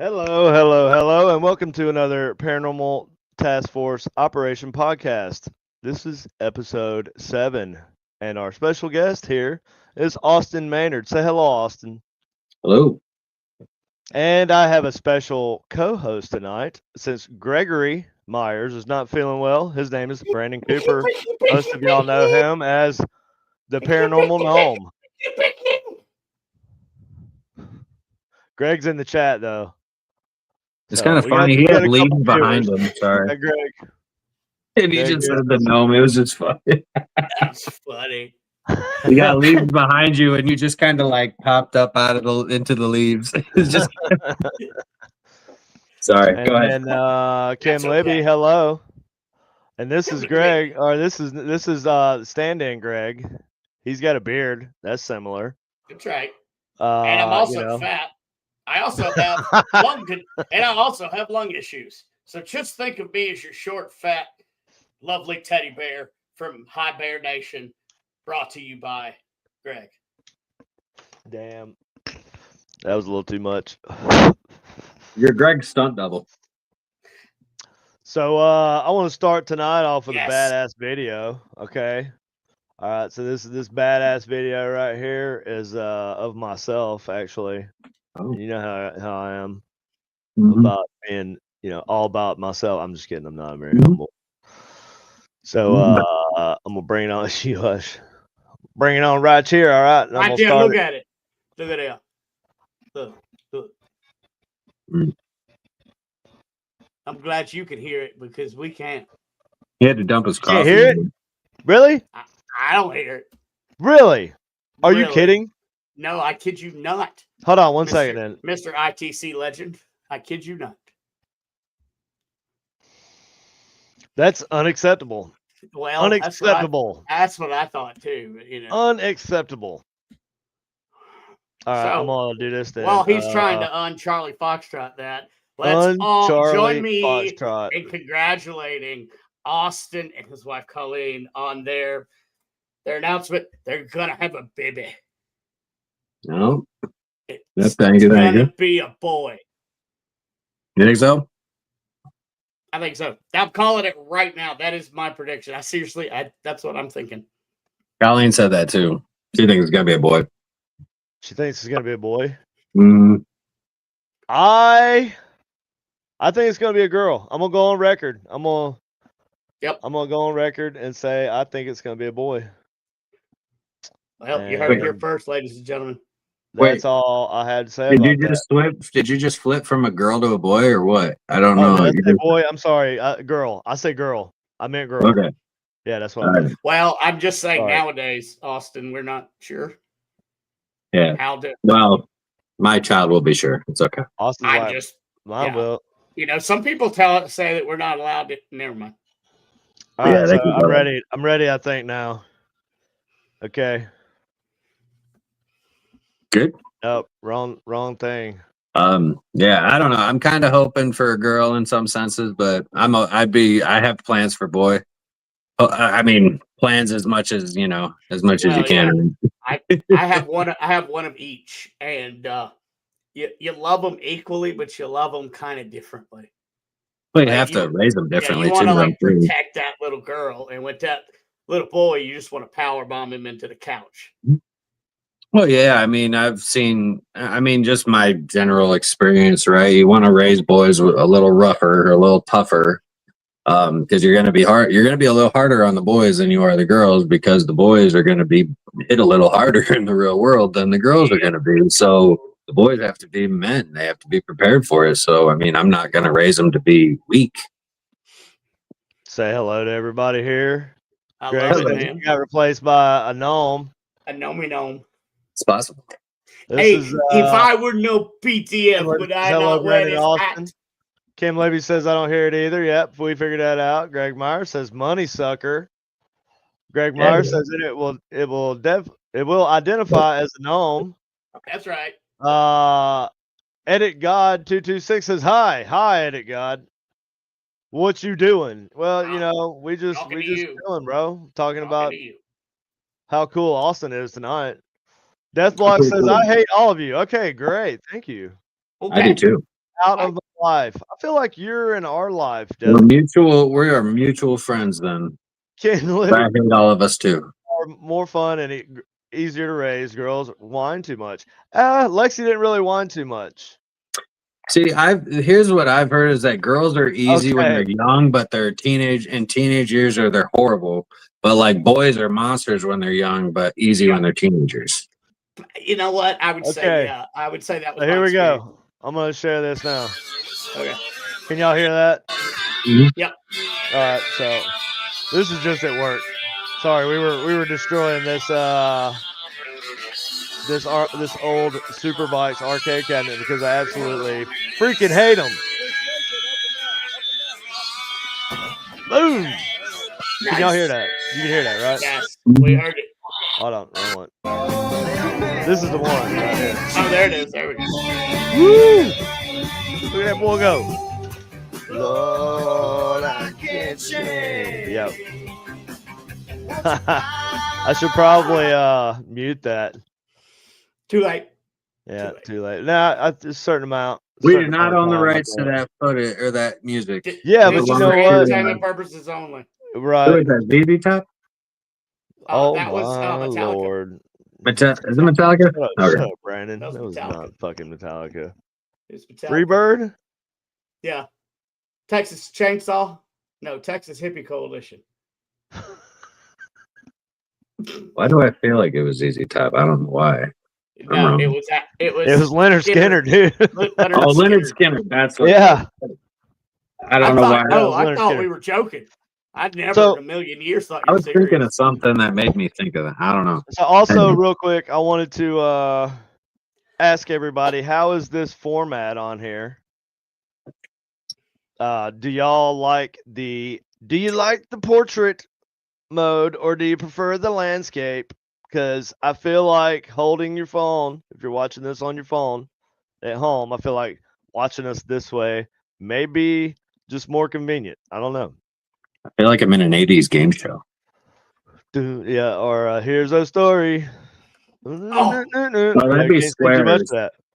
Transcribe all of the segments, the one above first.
Hello, and welcome to another Paranormal Task Force Operation podcast. This is episode 7, and our special guest here is Austin Maynard. Say hello, Austin. Hello. And I have a special co-host tonight. Since Gregory Myers is not feeling well, his name is Brandon Cooper. Most of y'all know him as the Paranormal Gnome. Greg's in the chat, though. It's kind of funny. He had leaves behind him. Sorry. Hey, Greg. And he just said the gnome. It was just funny. That's funny. You got leaves behind you, and you just kind of like popped up out of into the leaves. It's just sorry. Go ahead. And Kim Libby, hello. And this is Greg, or this is stand-in Greg. He's got a beard. That's similar. That's right. And I'm also fat. I also have lung issues. So just think of me as your short, fat, lovely teddy bear from High Bear Nation, brought to you by Greg. Damn. That was a little too much. You're Greg's stunt double. So I want to start tonight off with a badass video. Okay. All right. So this badass video right here is of myself, actually. Oh. You know how I am Mm-hmm. about being, all about myself. I'm just kidding. I'm not very humble. So I'm gonna bring it on. Hush. Bring it on right here. All right. Right there. Look at it. Look at it. Look. I'm glad you can hear it because we can't. He had to dump his coffee. Can't hear it? Really? I don't hear it. Really? Are you kidding? No, I kid you not. Hold on one second then. Mr. ITC legend. I kid you not. That's unacceptable. Well, unacceptable. That's what I thought too. Unacceptable. All right, I'm gonna do this then. Well, he's trying to un-Charlie Foxtrot that. Let's all join me in congratulating Austin and his wife Colleen on their announcement. They're gonna have a baby. No. It's gonna be a boy. You think so? I think so. I'm calling it right now. That is my prediction. That's what I'm thinking. Colleen said that too. She thinks it's gonna be a boy. She thinks it's gonna be a boy. Mm. I think it's gonna be a girl. I'm gonna go on record. I'm gonna go on record and say I think it's gonna be a boy. Well, you heard it here first, ladies and gentlemen. That's all I had to say. Did you just flip from a girl to a boy or what? I don't know. Boy, I'm sorry. Girl. I say girl. I meant girl. Okay. Yeah, that's what I meant. Well, I'm just saying nowadays, Austin, we're not sure. Yeah. Well, my child will be sure. It's okay. Austin's mine will. Some people say that we're not allowed to. Never mind. All right, so I'm ready. I'm ready, I think, now. Okay. Good. Nope, wrong thing. Yeah, I don't know. I'm kind of hoping for a girl in some senses, but I have plans for boy. I mean, plans as much as you can. I have one of each, and you love them equally, but you love them kind of differently. Well, you have to raise them differently. You want to protect that little girl, and with that little boy, you just want to power bomb him into the couch. Well, yeah, I mean, just my general experience, right? You want to raise boys a little rougher, a little tougher, because you're going to be hard. You're going to be a little harder on the boys than you are the girls, because the boys are going to be hit a little harder in the real world than the girls are going to be. So the boys have to be men; they have to be prepared for it. So, I mean, I'm not going to raise them to be weak. Say hello to everybody here. Greg got replaced by a gnome. A gnome. It's possible. If I were no PTF, would I not wear this hat? Kim Levy says I don't hear it either. Yep, we figured that out. Greg Myers says money sucker. Greg Myers says it will identify as a gnome. That's right. Edit God 226 says hi Edit God. What you doing? Well, we just chilling, bro. Talking about how cool Austin is tonight. Deathblock says, I hate all of you. Okay, great. Thank you. Okay. I do too. out of my life. I feel like you're in our life, We are mutual friends then. Can I hate all of us too. More fun and easier to raise. Girls whine too much. Lexi didn't really whine too much. See, here's what I've heard is that girls are easy when they're young, but they're teenage years or they're horrible. But like boys are monsters when they're young, but easy when they're teenagers. You know what? I would say, yeah. I would say that was here we go. I'm going to share this now. Okay. Can y'all hear that? Mm-hmm. Yep. All right. So this is just at work. Sorry, we were destroying this this old Superbikes arcade cabinet because I absolutely freaking hate them. Boom! Nice. Can y'all hear that? You can hear that, right? Yes, we heard it. Hold on, wrong one. This is the one right here. Oh, there it is. There we go. Woo! Look at that boy go. Lord, I can't change. Yep. I should probably mute that. Too late. Yeah, too late. Nah, a certain amount. We do not own the rights to that footage or that music. Yeah, but you know what? Entertainment purposes only. Right. Who is that? ZZ Top? Oh that was Metallica. Lord. Is it Metallica? Shut up, Brandon. That was not fucking Metallica. It's Metallica. Freebird? Yeah. Texas Chainsaw? No, Texas Hippie Coalition. Why do I feel like it was ZZ Top? I don't know why. No, it was Leonard Skinner, dude. Leonard Skinner. That's what. Yeah. I don't know why. Oh, I thought we were joking. I'd never in a million years thought you were serious. I was thinking of something that made me think of that. I don't know. So also, real quick, I wanted to ask everybody, how is this format on here? Do you like the portrait mode or do you prefer the landscape? Because I feel like holding your phone, if you're watching this on your phone at home, I feel like watching us this way may be just more convenient. I don't know. I feel like I'm in an 80s game show. Dude, yeah, or here's a story. Oh, that'd be squares.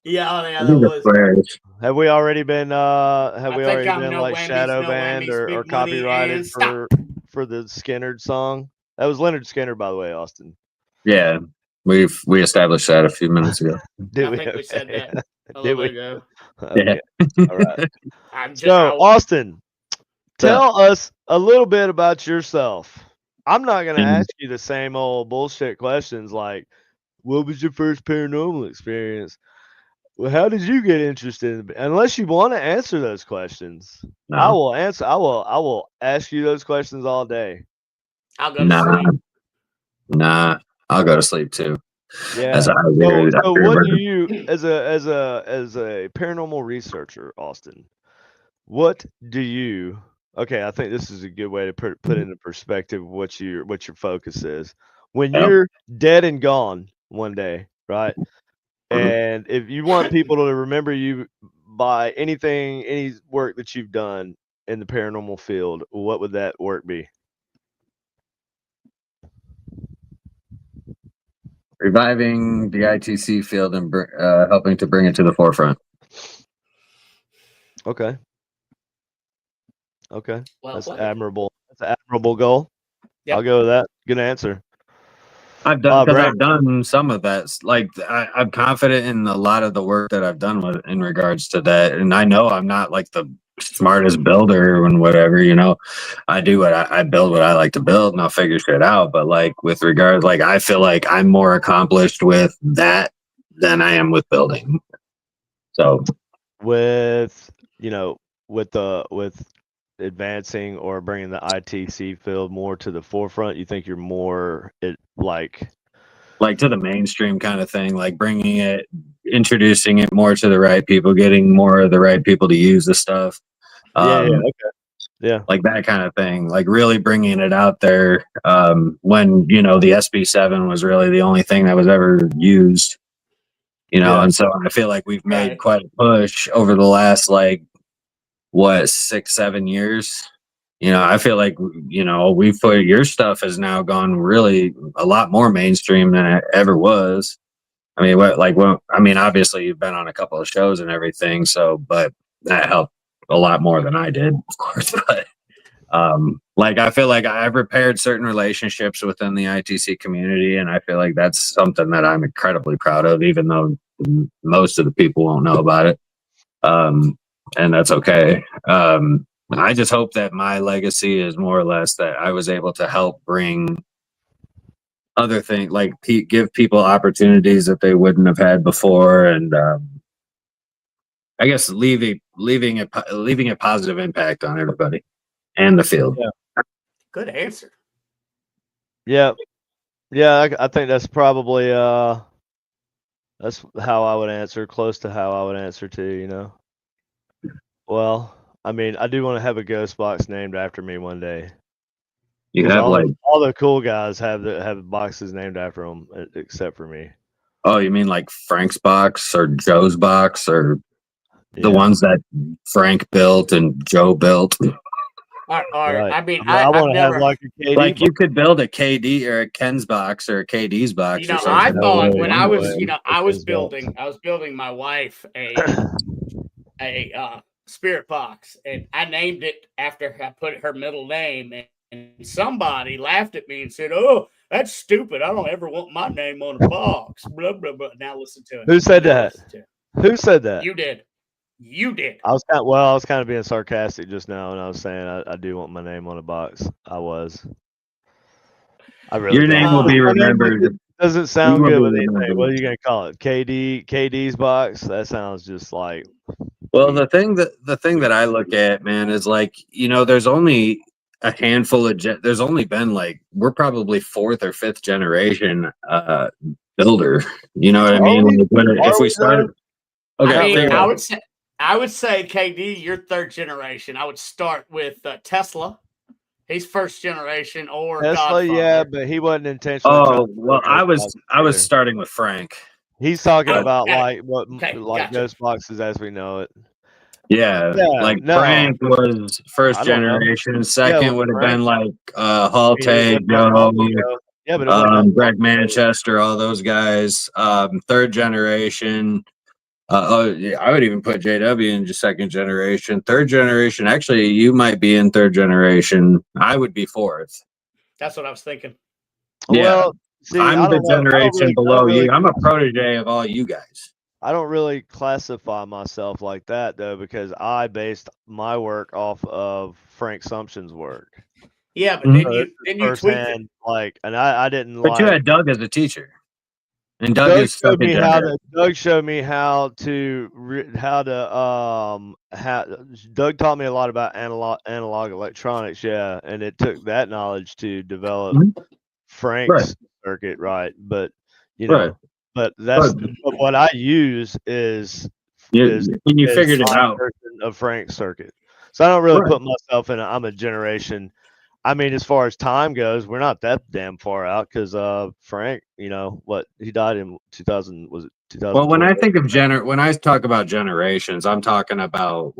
Yeah, that was. Squares. Have we already been like shadow banned or copyrighted for the Skinner song? That was Leonard Skinner, by the way, Austin. Yeah, we established that a few minutes ago. I think we said that a little ago. Okay. Yeah. All right. So, Austin, tell us a little bit about yourself. I'm not going to ask you the same old bullshit questions like, what was your first paranormal experience? Well, how did you get interested in it? Unless you want to answer those questions. No. I will ask you those questions all day. I'll go to sleep. Nah, I'll go to sleep too. Yeah. So what do you, as a paranormal researcher, Austin? What do you? Okay, I think this is a good way to put into perspective what your focus is. When you're dead and gone one day, right? And if you want people to remember you by any work that you've done in the paranormal field, what would that work be? Reviving the ITC field and helping to bring it to the forefront. Okay. Well, that's admirable. That's an admirable goal. Yep. I'll go with that. Good answer. I've done some of that. Like I'm confident in a lot of the work that I've done in regards to that, and I know I'm not like the smartest builder and whatever. You know, I do what I build what I like to build, and I'll figure shit out. But like with regards, like I feel like I'm more accomplished with that than I am with building. So, with advancing or bringing the ITC field more to the forefront, you think you're more like to the mainstream kind of thing, like introducing it more to the right people, getting more of the right people to use the stuff. Yeah, like that kind of thing, like really bringing it out there. When the SB7 was really the only thing that was ever used, and so I feel like we've made quite a push over the last 6-7 years. I feel like we've put your stuff has now gone really a lot more mainstream than it ever was. I mean, obviously you've been on a couple of shows and everything. So, but that helped a lot more than I did, of course. But like I feel like I've repaired certain relationships within the ITC community, and I feel like that's something that I'm incredibly proud of, even though most of the people won't know about it. And that's okay. I just hope that my legacy is more or less that I was able to help bring other things, like give people opportunities that they wouldn't have had before, and I guess leaving a positive impact on everybody and the field. Yeah. Good answer. Yeah, I think that's probably that's how I would answer, close to how I would answer too, you know. Well, I mean, I do want to have a ghost box named after me one day. You have all the cool guys have boxes named after them, except for me. Oh, you mean like Frank's box or Joe's box, or the ones that Frank built and Joe built? Right. I mean, I want to have like a KD like box. You could build a KD or a Ken's box or a KD's box. You know, I thought when I was, I was building my wife a spirit box, and I named it after I put her middle name, and somebody laughed at me and said, "Oh, that's stupid. I don't ever want my name on a box." Blah blah blah. Now listen to it. Who said that? Who said that? You did. You did. I was kind of being sarcastic just now, and I was saying I do want my name on a box. I really. Your name will be remembered. It doesn't sound good with anything. What are you gonna call it? KD's box? That sounds just like. Well, the thing that I look at, man, is like, you know, there's only a handful of there's only been like, we're probably 4th or 5th generation builder. You know what I mean? If we started, okay, I would say KD, you're 3rd generation. I would start with Tesla. He's 1st generation or Tesla, Godfather. Yeah, but he wasn't intentional. Oh well, I was starting with Frank. He's talking about ghost boxes as we know it. Yeah, like Frank was 1st generation. Second would have been like Halte, Joe, Greg Manchester, all those guys. 3rd generation. I would even put JW in just 2nd generation. 3rd generation, actually, you might be in 3rd generation. I would be 4th. That's what I was thinking. Yeah. Well, see, I'm the generation below you. I'm a protege of all you guys. I don't really classify myself like that, though, because I based my work off of Frank Sumption's work. Yeah, but then you tweaked it. And I didn't. But you had Doug as a teacher. And Doug showed me Doug taught me a lot about analog electronics, and it took that knowledge to develop Frank's circuit, right? But but that's what I use is you figured it out of Frank's circuit. So I don't really put myself in. I'm a generation. I mean, as far as time goes, we're not that damn far out because Frank, you know, he died in 2000, was it 2000? Well, when I think of when I talk about generations, I'm talking about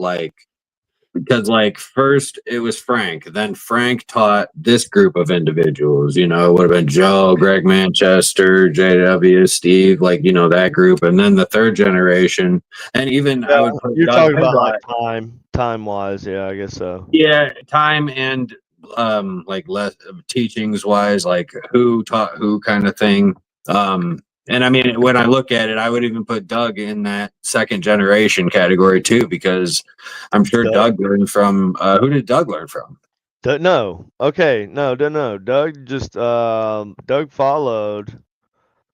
because first it was Frank, then Frank taught this group of individuals, you know, it would have been Joe, Greg Manchester, JW, Steve, that group, and then the 3rd generation, and even I would put you're talking about time wise, yeah, I guess so. Yeah, time and less teachings wise, like who taught who kind of thing. And I mean, when I look at it, I would even put Doug in that 2nd generation category too, because I'm sure Doug learned from who did Doug learn from? No. Doug just Doug followed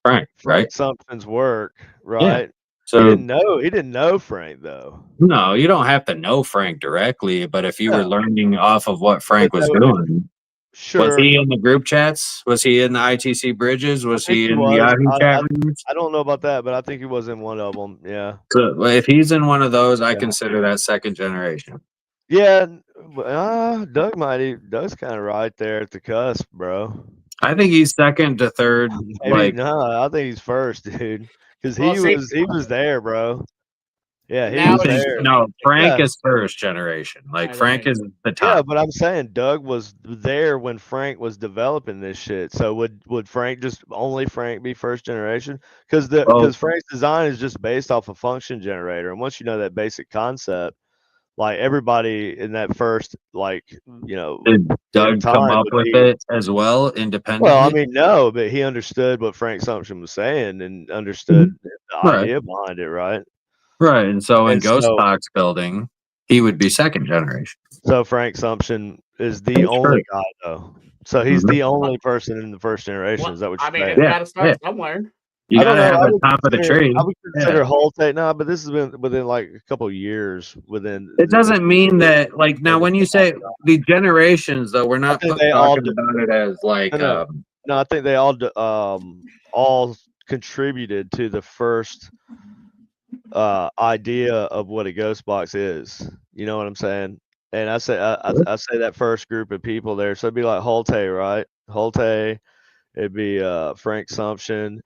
Frank, right? Something's work, right? Yeah. So he didn't know Frank though. No, you don't have to know Frank directly, but if you were learning off of what Frank was doing, sure. Was he in the group chats? Was he in the ITC bridges? Was he in the Yahoo chat rooms? I don't know about that, but I think he was in one of them. Yeah. So if he's in one of those, I consider that 2nd generation. Yeah, Doug's kind of right there at the cusp, bro. I think he's 2nd to 3rd. I think he's 1st, dude. Because he was there, bro. Yeah, he was there. No, Frank is 1st generation. Frank is the top. Yeah, but I'm saying Doug was there when Frank was developing this shit. So would Frank only Frank be 1st generation? Because Frank's design is just based off a function generator, and once you know that basic concept, like everybody in that first, like, Did Doug come up with it as well independently? Well, I mean, no, but he understood what Frank Sumption was saying and understood the idea behind it, right? Right. And so in Ghost Box building, he would be second generation. So Frank Sumption is the only guy, though. So he's the only person in the first generation. Is that what you're saying? It's got to start somewhere. You gotta have the top of the tree. I would consider Holte now, but this has been within like a couple of years. It doesn't mean that, like, now when you say the generations, though, we're not talking about it as like. No, I think they all contributed to the first idea of what a ghost box is. You know what I'm saying? And I say that first group of people there. So it'd be like Holte, right? Holte. It'd be Frank Sumption.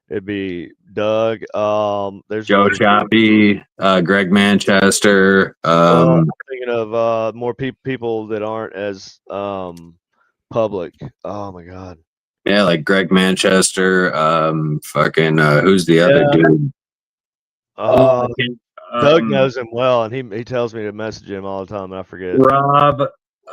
It'd be Doug. There's Joe Choppy, Greg Manchester. I'm thinking of more people that aren't as public. Oh my God. Yeah, like Greg Manchester. Who's the other dude? Doug knows him well, and he tells me to message him all the time, and I forget. Rob.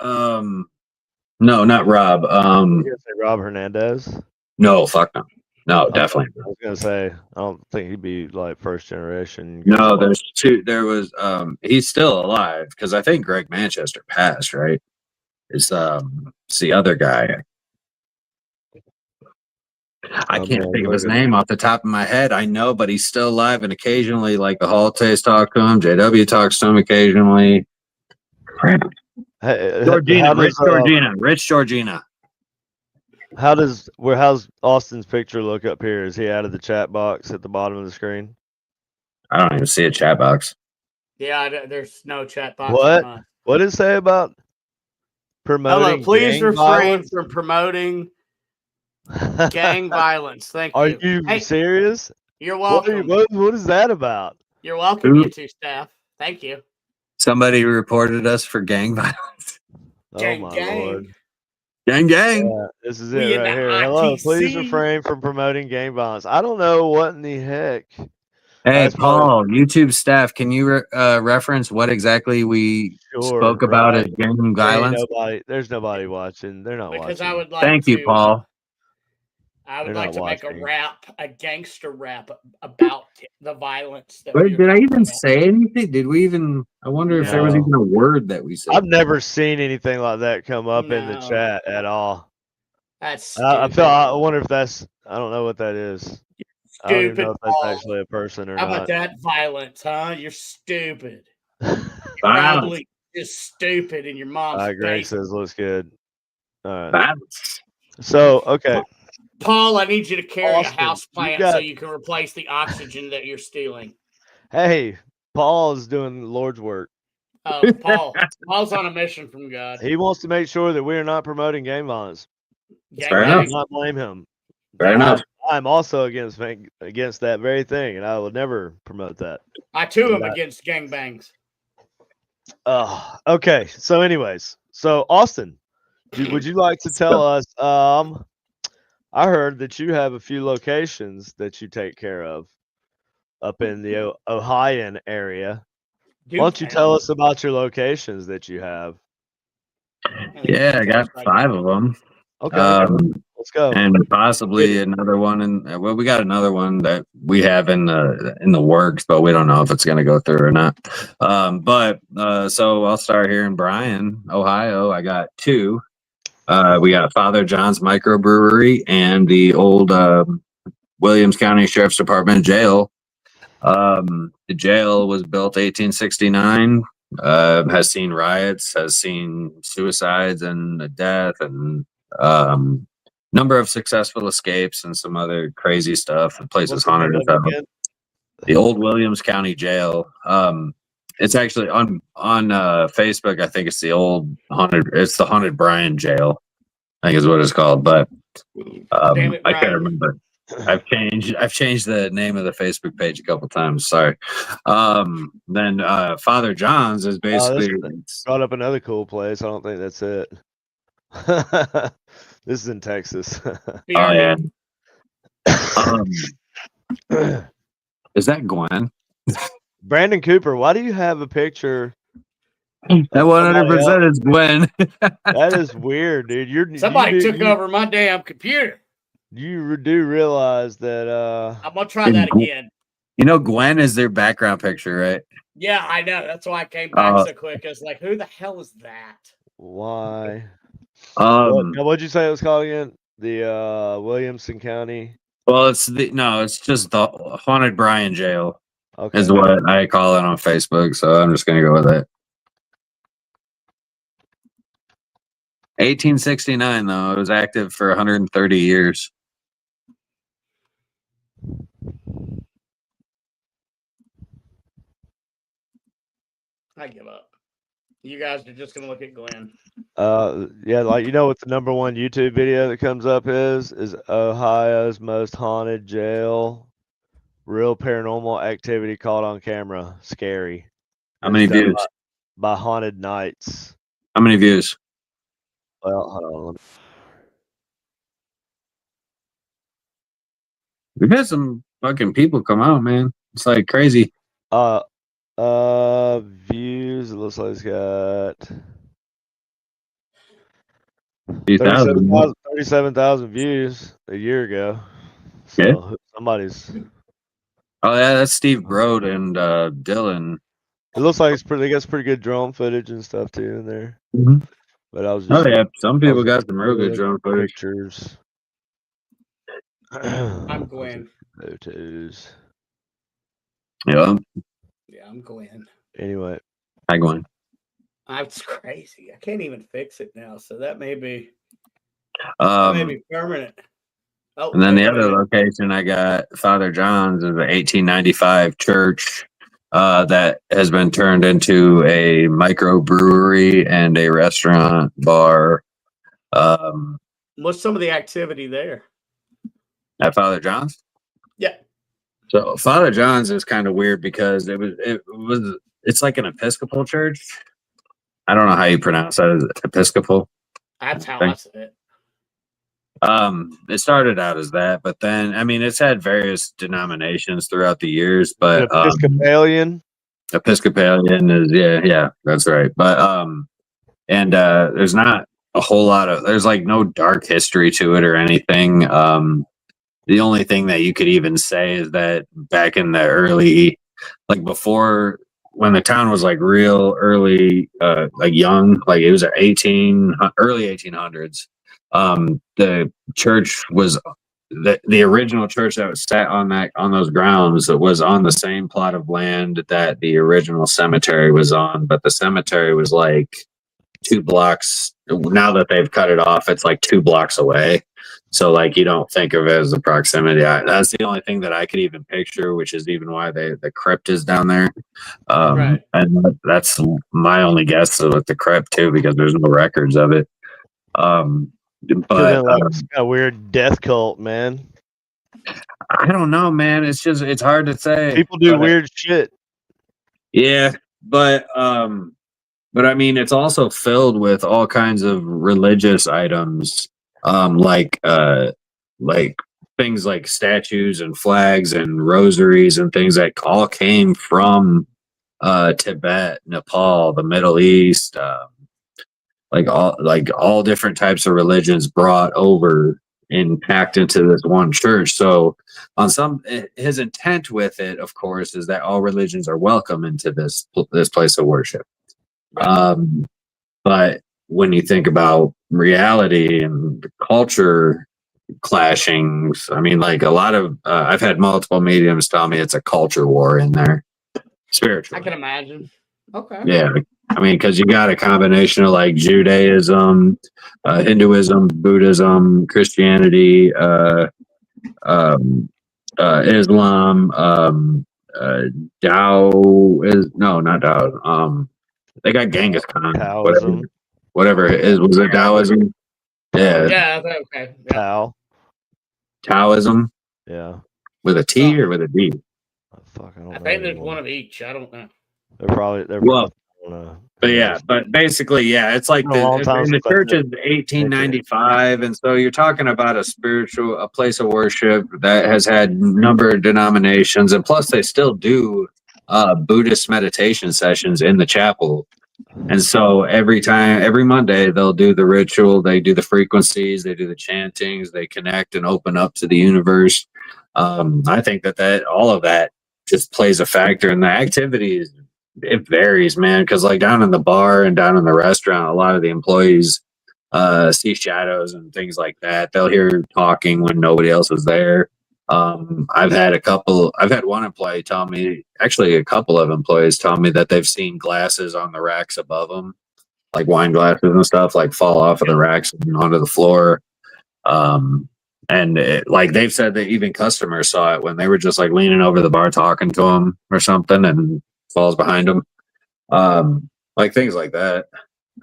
No, not Rob. You gonna say Rob Hernandez? No, fuck no. No, definitely. I was gonna say I don't think he'd be like first generation. No, there's two. There was he's still alive because I think Greg Manchester passed, right? It's the other guy. I can't think of his name off the top of my head. I know, but he's still alive, and occasionally, like the Holtes talk to him. JW talks to him occasionally. Rich Georgina. How's Austin's picture look up here? Is he out of the chat box at the bottom of the screen? I don't even see a chat box. Yeah, there's no chat box. What did it say about promoting? Please refrain from promoting gang violence. Thank you. Are you serious? You're welcome. What is that about? You're welcome, you two staff. Thank you. Somebody reported us for gang violence. Oh my Lord. Gang. Yeah, this is it right here. Hello, please refrain from promoting gang violence. I don't know what in the heck. Hey, Paul, YouTube staff, can you reference what exactly we spoke about as gang violence? There's nobody watching. They're not watching. I would like Thank you, Paul. I would like to make a gangster rap about the violence. Did I even say anything? Did we even? I wonder if there was even a word that we said. I've never seen anything like that come up in the chat at all. That's I wonder if that's. I don't know what that is. Stupid. I don't even know if that's actually a person or not. How about that violence, huh? You're stupid. Probably just stupid in your mom's face. Greg says looks good. All right. Violence. So okay. Paul, I need you to carry a house plant so you can replace the oxygen that you're stealing. Hey, Paul is doing the Lord's work. Oh, Paul's on a mission from God. He wants to make sure that we are not promoting gang violence. Fair enough. I do not blame him. Fair enough. I'm also against that very thing, and I will never promote that. I too am against gangbangs. Okay. So, anyways, Austin, would you like to tell us? I heard that you have a few locations that you take care of up in the Ohioan area. Why don't you tell us about your locations that you have? Yeah, I got 5 of them. Okay, let's go. And possibly another one. We got another one that we have in the works, but we don't know if it's going to go through or not. So I'll start here in Bryan, Ohio. I got 2. We got Father John's Microbrewery and the old Williams County Sheriff's Department jail. The jail was built 1869, has seen riots, has seen suicides and a death, and number of successful escapes and some other crazy stuff. The place is haunted as hell. The old Williams County Jail. It's actually on Facebook. I think it's the old haunted. It's the Haunted Bryan Jail, I think is what it's called. But I can't remember. I've changed the name of the Facebook page a couple times. Sorry. Then Father John's is basically brought up another cool place. I don't think that's it. This is in Texas. Oh yeah. Is that Gwen? Brandon Cooper, why do you have a picture That 100% is Gwen. That is weird, dude. Somebody took over my damn computer. You do realize that I'm gonna try that again. You know, Gwen is their background picture, right? Yeah, I know. That's why I came back so quick. I was like, who the hell is that? Why? What'd you say it was called again? The Williamson County. Well, it's just the Haunted Bryan Jail. Okay. Is what I call it on Facebook, so I'm just gonna go with it. 1869, though. It was active for 130 years. I give up. You guys are just gonna look at Glenn. Yeah, like what the number one YouTube video that comes up is Ohio's most haunted jail. Real paranormal activity caught on camera. Scary. How many views? By Haunted Nights. How many views? Well, hold on. We've had some fucking people come out, man. It's like crazy. Views. It looks like it's got 37,000 views a year ago. So yeah. Somebody's. Oh yeah, that's Steve Broad and Dylan. It looks like they got pretty good drone footage and stuff too in there. Mm-hmm. But I was just. Oh yeah, some people got some real good drone footage. Pictures. I'm Gwen. Photos. Yeah. Yeah, I'm Gwen. Anyway. Hi, Gwen. That's crazy. I can't even fix it now, so that may be permanent. Oh, and then the other location I got, Father John's, is an 1895 church that has been turned into a microbrewery and a restaurant bar. What's some of the activity there? At Father John's? Yeah. So Father John's is kind of weird because it's like an Episcopal church. I don't know how you pronounce that. Is it Episcopal? That's how I said it. It started out as that, but then it's had various denominations throughout the years. But Episcopalian is yeah, that's right. But and there's not a whole lot of there's like no dark history to it or anything. The only thing that you could even say is that back in the early, like before, when the town was like real early, like young, like it was early 1800s. The church was the original church that was set on those grounds was on the same plot of land that the original cemetery was on, but the cemetery was like 2 blocks. Now that they've cut it off, it's like 2 blocks away. So like you don't think of it as the proximity. That's the only thing that I could even picture, which is even why the crypt is down there. Right. And that's my only guess with the crypt too, because there's no records of it. But it's a weird death cult, man. I don't know, man. It's hard to say. People do weird shit. Yeah, but it's also filled with all kinds of religious items, like things like statues and flags and rosaries and things that all came from Tibet, Nepal, the Middle East, all different types of religions brought over and packed into this one church. So his intent with it, of course, is that all religions are welcome into this place of worship. But when you think about reality and culture clashings, a lot of I've had multiple mediums tell me it's a culture war in there, spiritually. I can imagine. Okay. Yeah, because you got a combination of like Judaism, Hinduism, Buddhism, Christianity, Islam, not Tao. They got Genghis Khan, Taoism. whatever it is. Was it Taoism? Yeah. Yeah. Okay. Yeah. Taoism. Yeah. With a T or with a D? I think there's one of each. I don't know. But basically, it's like the church is 1895, and so you're talking about a place of worship that has had a number of denominations, and plus they still do Buddhist meditation sessions in the chapel. And so every Monday, they'll do the ritual. They do the frequencies. They do the chantings. They connect and open up to the universe. I think that all of that just plays a factor in the activities. It varies, man. Because like down in the bar and down in the restaurant, a lot of the employees see shadows and things like that. They'll hear talking when nobody else is there. I've had one employee tell me, actually a couple of employees tell me that they've seen glasses on the racks above them, like wine glasses and stuff, like fall off of the racks and onto the floor. Like they've said that even customers saw it when they were just like leaning over the bar talking to them or something and falls behind them. Like things like that.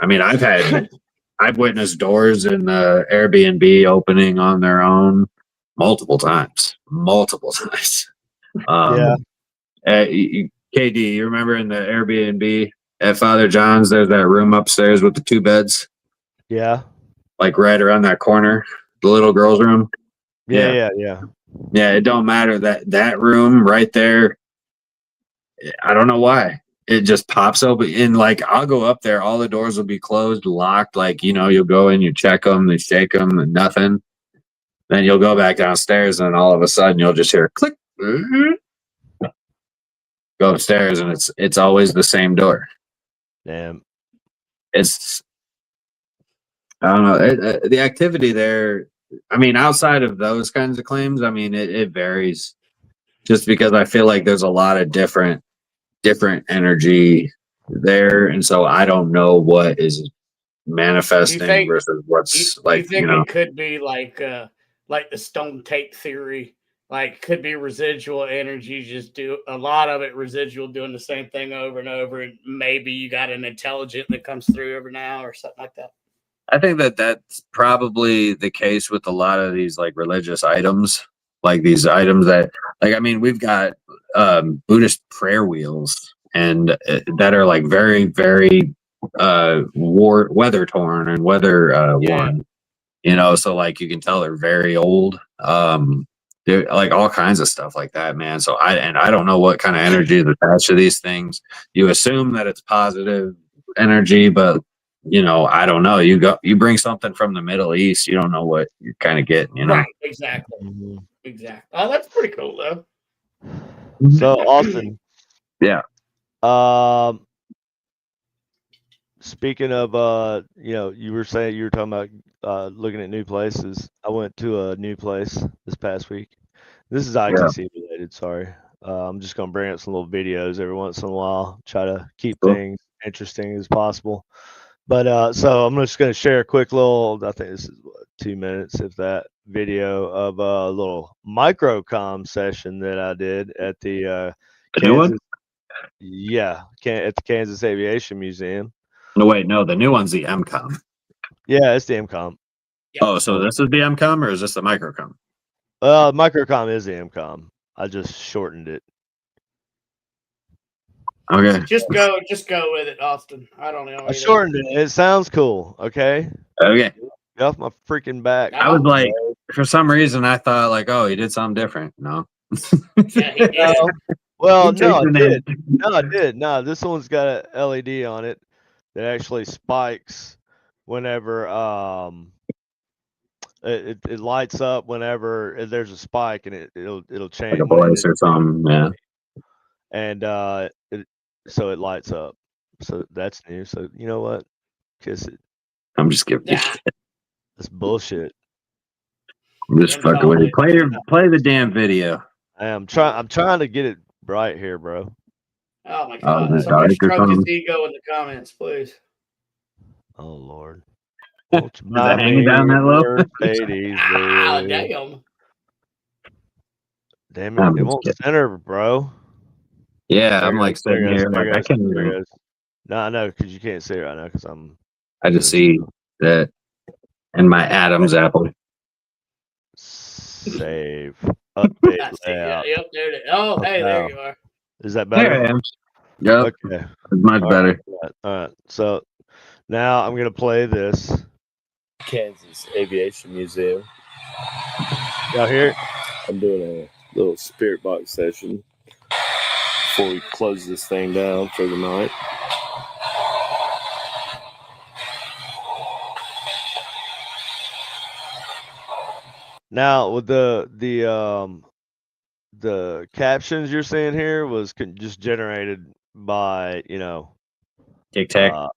I mean, I've witnessed doors in the Airbnb opening on their own multiple times. Yeah. KD, you remember in the Airbnb at Father John's, there's that room upstairs with the 2 beds? Yeah. Like right around that corner, the little girl's room. Yeah. Yeah, it don't matter that room right there. I don't know why. It just pops open. And like, I'll go up there, all the doors will be closed, locked. Like, you'll go in, you check them, they shake them, and nothing. Then you'll go back downstairs, and all of a sudden you'll just hear a click. Go upstairs, and it's always the same door. Damn. I don't know. The activity there, I mean, outside of those kinds of claims, I mean, it varies. Just because I feel like there's a lot of different energy there, and so I don't know what is manifesting versus what's like. You think it could be like the stone tape theory? Like, could be residual energy, just do a lot of it residual, doing the same thing over and over, and maybe you got an intelligent that comes through every now or something like that. I think that's probably the case with a lot of these like religious items, like these items that, like, I mean, we've got Buddhist prayer wheels and that are like very, very weather torn and weather worn, so like you can tell they're very old. They're like all kinds of stuff like that, man. So I don't know what kind of energy is attached to these things. You assume that it's positive energy, but I don't know. You bring something from the Middle East, you don't know what you're kind of getting, Right, exactly. Mm-hmm. Exactly. Oh, that's pretty cool though. So Austin. Yeah. Speaking of you were saying you were talking about looking at new places. I went to a new place this past week. This is ITC related, sorry. I'm just gonna bring up some little videos every once in a while, try to keep things interesting as possible. But so I'm just gonna share a quick little, I think this is 2 minutes, if that, video of a little microcom session that I did at the Kansas. Yeah, at the Kansas Aviation Museum. No, wait, no, the new one's the MCOM. Yeah, it's the MCOM. Oh, so this is the MCOM or is this the microcom? Microcom is the MCOM. I just shortened it. Okay. Just go with it, Austin. I don't know. I shortened it. It sounds cool. Okay. Okay. Get off my freaking back. I was like, for some reason, I thought like, oh, he did something different. No. Yeah, he did. Well, no, I did. No, I did. No, this one's got an LED on it that actually spikes whenever it lights up whenever there's a spike, and it'll change. Like a voice or something, yeah. And so it lights up. So that's new. So you know what? Kiss it. I'm just kidding. Yeah. That's bullshit. I'm just fucking with you. Play the damn video. I'm trying to get it right here, bro. Oh my god! Somebody stroke his ego in the comments, please. Oh Lord. Is that hanging down that low? Ah, damn. Damn it! It won't center, bro. Yeah, I'm like sitting here. Like, I can't even. No, I know, because you can't see it right now. Because I just see that in my Adam's apple. Save. Update layout. Yep, there it is. Oh, hey, there you are. Is that better? There I am. Yep. Okay. It's much better. All right. So now I'm gonna play this. Kansas Aviation Museum. Y'all hear it? I'm doing a little spirit box session before we close this thing down for the night. Now with the captions you're seeing here was just generated by TikTok.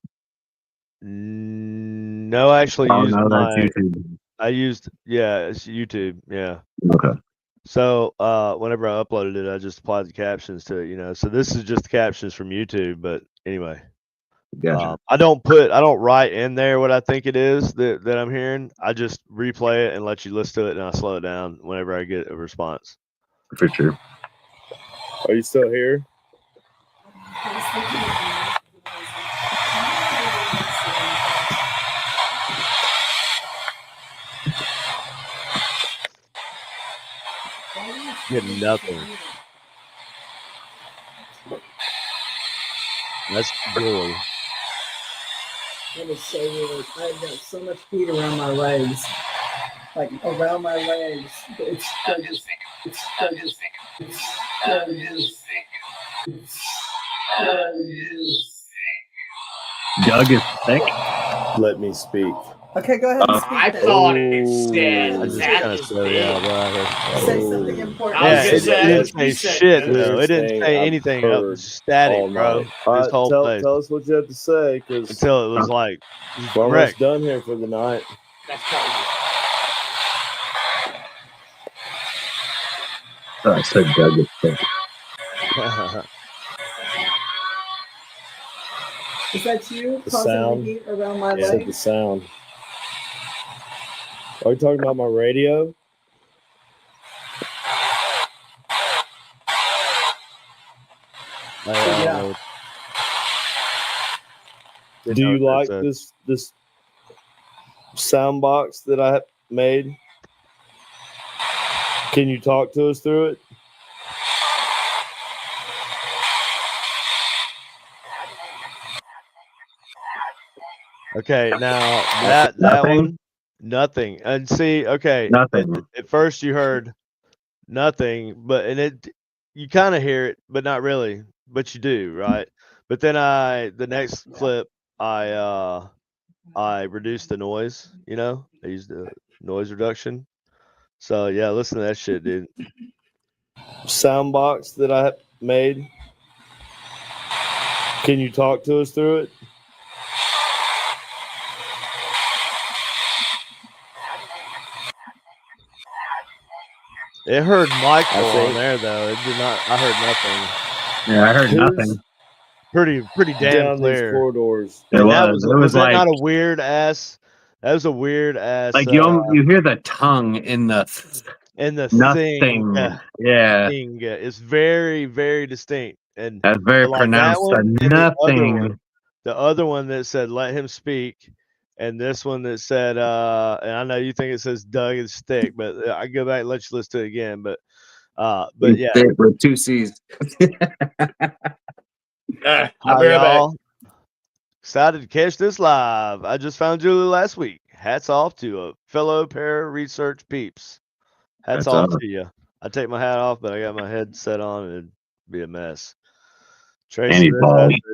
No, I actually used that's YouTube. it's YouTube. Yeah. Okay. So whenever I uploaded it, I just applied the captions to it. So this is just the captions from YouTube. But anyway, Gotcha. I don't write in there what I think it is that I'm hearing. I just replay it and let you listen to it, and I slow it down whenever I get a response. For sure. Are you still here? Get nothing. That's Julie. That is so weird. I've got so much heat around my legs. Like around my legs. It's Doug is thick. Let me speak. Okay, go ahead and speak. I thought it said that is Say something important. It didn't say shit though. It didn't say anything. It was static, bro. This whole place. Tell us what you have to say, because until it was like we're almost done here for the night. That's probably. I said Doug is thick. Is that you The causing sound. the heat around my I said the legs? sound. Are you talking about my radio? Yeah. Do you like this sound box that I made? Can you talk to us through it? Okay, now that one, nothing. And see, okay, Nothing. At first you heard nothing, but you kind of hear it, but not really, but you do, right? But then the next clip, I reduced the noise. I used the noise reduction. So yeah, listen to that shit, dude. Sound box that I made. Can you talk to us through it? It heard Michael on there though. It did not. I heard nothing. Yeah, I heard nothing. Pretty damn down clear. These corridors. It Was that like, not a weird ass? That was a weird ass. Like you hear the tongue in the nothing. Yeah. Thing. It's very, very distinct, and that's very like pronounced. That one, Nothing. The other one that said "Let him speak," and this one that said, and I know you think it says "Doug is thick," but I go back and let you listen to it again. But yeah, with 2 C's. I'll be right back. Excited to catch this live. I just found Julie last week. Hats off to a fellow para research peeps. Hats off to you. I take my hat off, but I got my headset on and it'd be a mess. Tracy,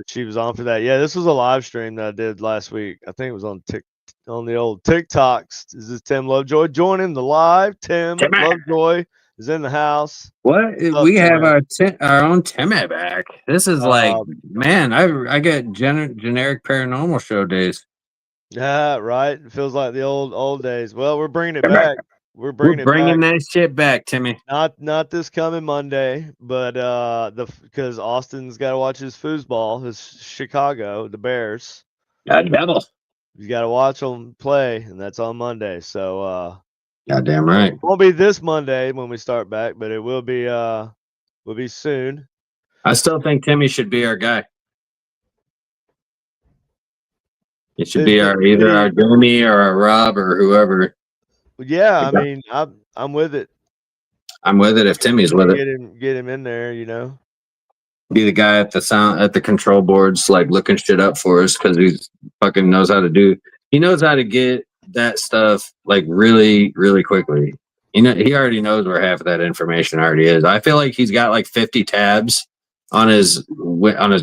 she was on for that. Yeah, this was a live stream that I did last week. I think it was on the old TikToks. Is this Tim Lovejoy joining the live? Tim Lovejoy is in the house. What? We have our own Timmy back. This is like, man, I get generic paranormal show days. Yeah, right. It feels like the old days. Well, we're bringing it back. We're bringing that shit back, Timmy. Not this coming Monday, but because Austin's got to watch his foosball, his Chicago, the Bears. Devil. You got to watch them play, and that's on Monday. So, goddamn right. It won't be this Monday when we start back, but it will be soon. I still think Timmy should be our guy. It should be either our Jeremy or our Rob or whoever. Yeah, I mean, I'm with it. I'm with it if Timmy's with it. Get him in there, Be the guy at the control boards, like looking shit up for us because he fucking knows how to do. He knows how to get that stuff like really, really quickly. He already knows where half of that information already is. I feel like he's got like 50 tabs on his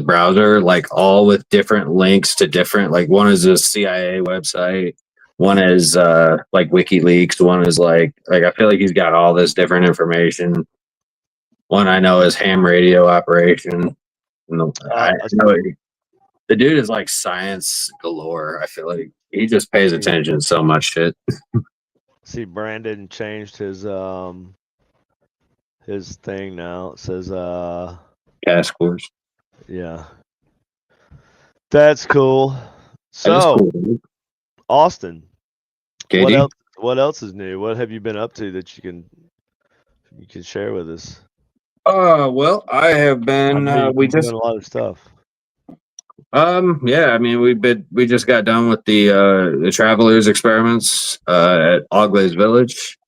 browser, like all with different links to different. Like one is a CIA website, One is like WikiLeaks. One is like I feel like he's got all this different information. One I know is ham radio operation. I know the dude is like science galore. I feel like he just pays attention to so much shit. See, Brandon changed his thing now. It says Task force. Yeah. That's cool. So cool, Austin, Katie? what else is new? What have you been up to that you can share with us? Well, I have been we just doing a lot of stuff. Yeah, I mean we just got done with the travelers experiments at Oglays Village.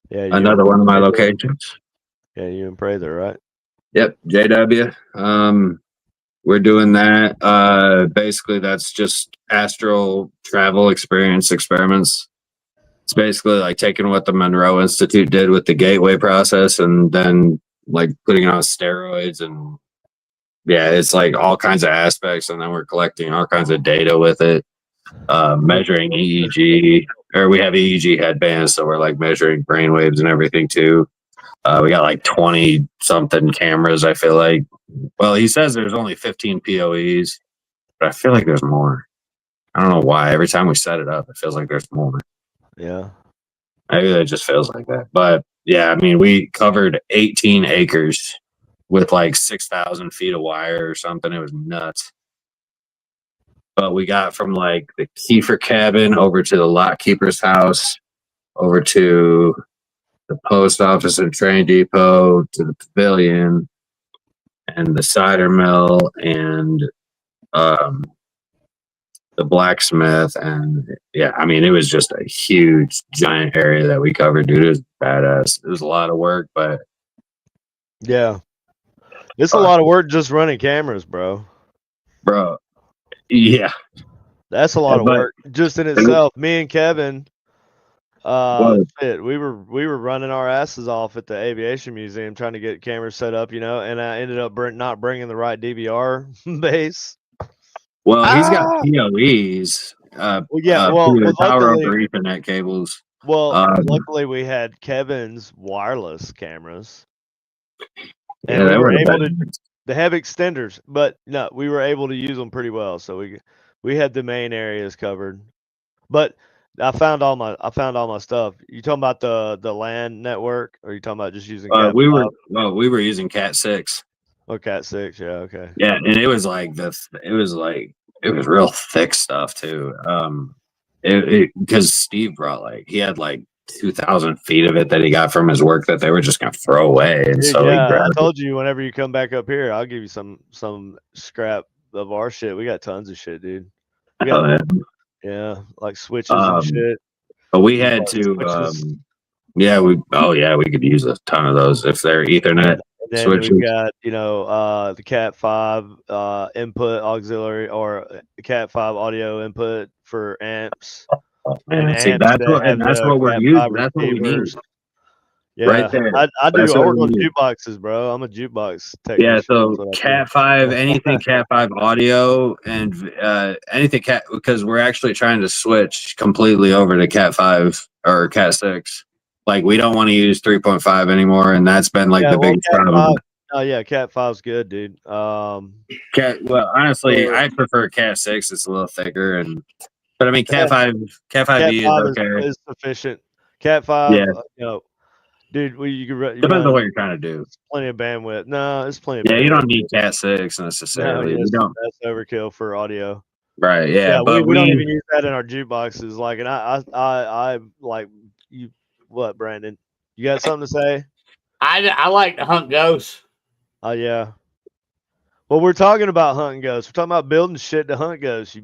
Yeah, another one of my locations. Yeah, you and Prather, right? Yep, JW. We're doing that. Basically that's just astral travel experiments. It's basically like taking what the Monroe Institute did with the gateway process and then like putting it on steroids, and yeah, it's like all kinds of aspects, and then we're collecting all kinds of data with it, measuring EEG, or we have EEG headbands, so we're like measuring brainwaves and everything too. We got like 20 something cameras, I feel like. Well, he says there's only 15 POEs, but I feel like there's more. I don't know why. Every time we set it up, it feels like there's more. Yeah. Maybe it just feels like that. But yeah, I mean, we covered 18 acres with like 6,000 feet of wire or something. It was nuts. But we got from like the Kiefer cabin over to the lot keeper's house, over to the post office and train depot, to the pavilion and the cider mill and the blacksmith. And yeah, I mean, it was just a huge giant area that we covered, dude. It was badass. It was a lot of work, but yeah, it's a lot of work just running cameras, bro. Yeah, that's a lot of work just in itself. Me and Kevin, we were running our asses off at the aviation museum trying to get cameras set up, and I ended up not bringing the right DVR base. Well, he's got PoEs. Power over Ethernet cables. Well, luckily we had Kevin's wireless cameras, and yeah, we were able to. They have extenders, but no, we were able to use them pretty well. So we had the main areas covered. But I found all my stuff. You talking about the LAN network, or are you talking about just using Cat 5? We were using Cat 6. Oh, Cat 6, yeah, okay. Yeah, and it was real thick stuff too. Because Steve brought he had 2,000 feet of it that he got from his work that they were just gonna throw away. And so I told you whenever you come back up here, I'll give you some scrap of our shit. We got tons of shit, dude. We got, like switches and shit. But we had to we could use a ton of those if they're Ethernet. And then switches. We got the Cat 5 input auxiliary or Cat 5 audio input for amps. See, that's what we're using. That's what we need. Yeah, right there. I work on jukeboxes, bro. I'm a jukebox technician. Yeah, so Cat 5, anything Cat 5 audio and anything Cat, because we're actually trying to switch completely over to Cat 5 or Cat 6. We don't want to use 3.5 anymore, and that's been the biggest problem. Oh yeah, Cat 5's good, dude. Honestly, I prefer Cat 6. It's a little thicker, but I mean Cat 5B is sufficient. Cat 5, dude, you can depends on what you're trying to do. Plenty of bandwidth. No, it's plenty of bandwidth. You don't need Cat 6 necessarily. That's overkill for audio. Right, yeah. But we don't even use that in our jukeboxes. And I you. What, Brandon? You got something to say? I like to hunt ghosts. Oh yeah. Well, we're talking about hunting ghosts. We're talking about building shit to hunt ghosts.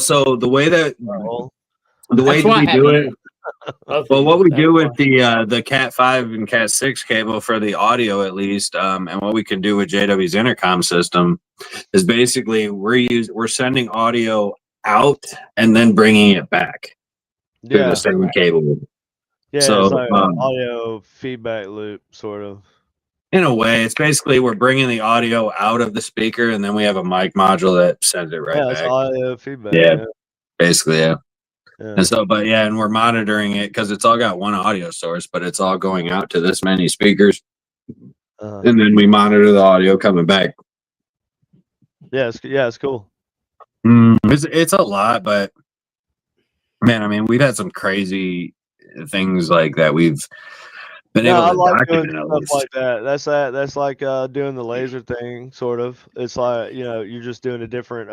So the way that we do it. Well, what we do with the Cat 5 and Cat 6 cable for the audio, at least, and what we can do with JW's intercom system is basically we're sending audio out and then bringing it back through the same cable. Yeah, so, it's like an audio feedback loop, sort of. In a way, it's basically we're bringing the audio out of the speaker, and then we have a mic module that sends it right back. Yeah, it's audio feedback. Yeah, basically, yeah. Yeah. And so, but yeah, and we're monitoring it because it's all got one audio source, but it's all going out to this many speakers. And then we monitor the audio coming back. Yeah, it's cool. It's a lot, but man, I mean, we've had some crazy things like that. We've been able to document stuff like that. That's like doing the laser thing, sort of. It's like, you know, you're just doing a different.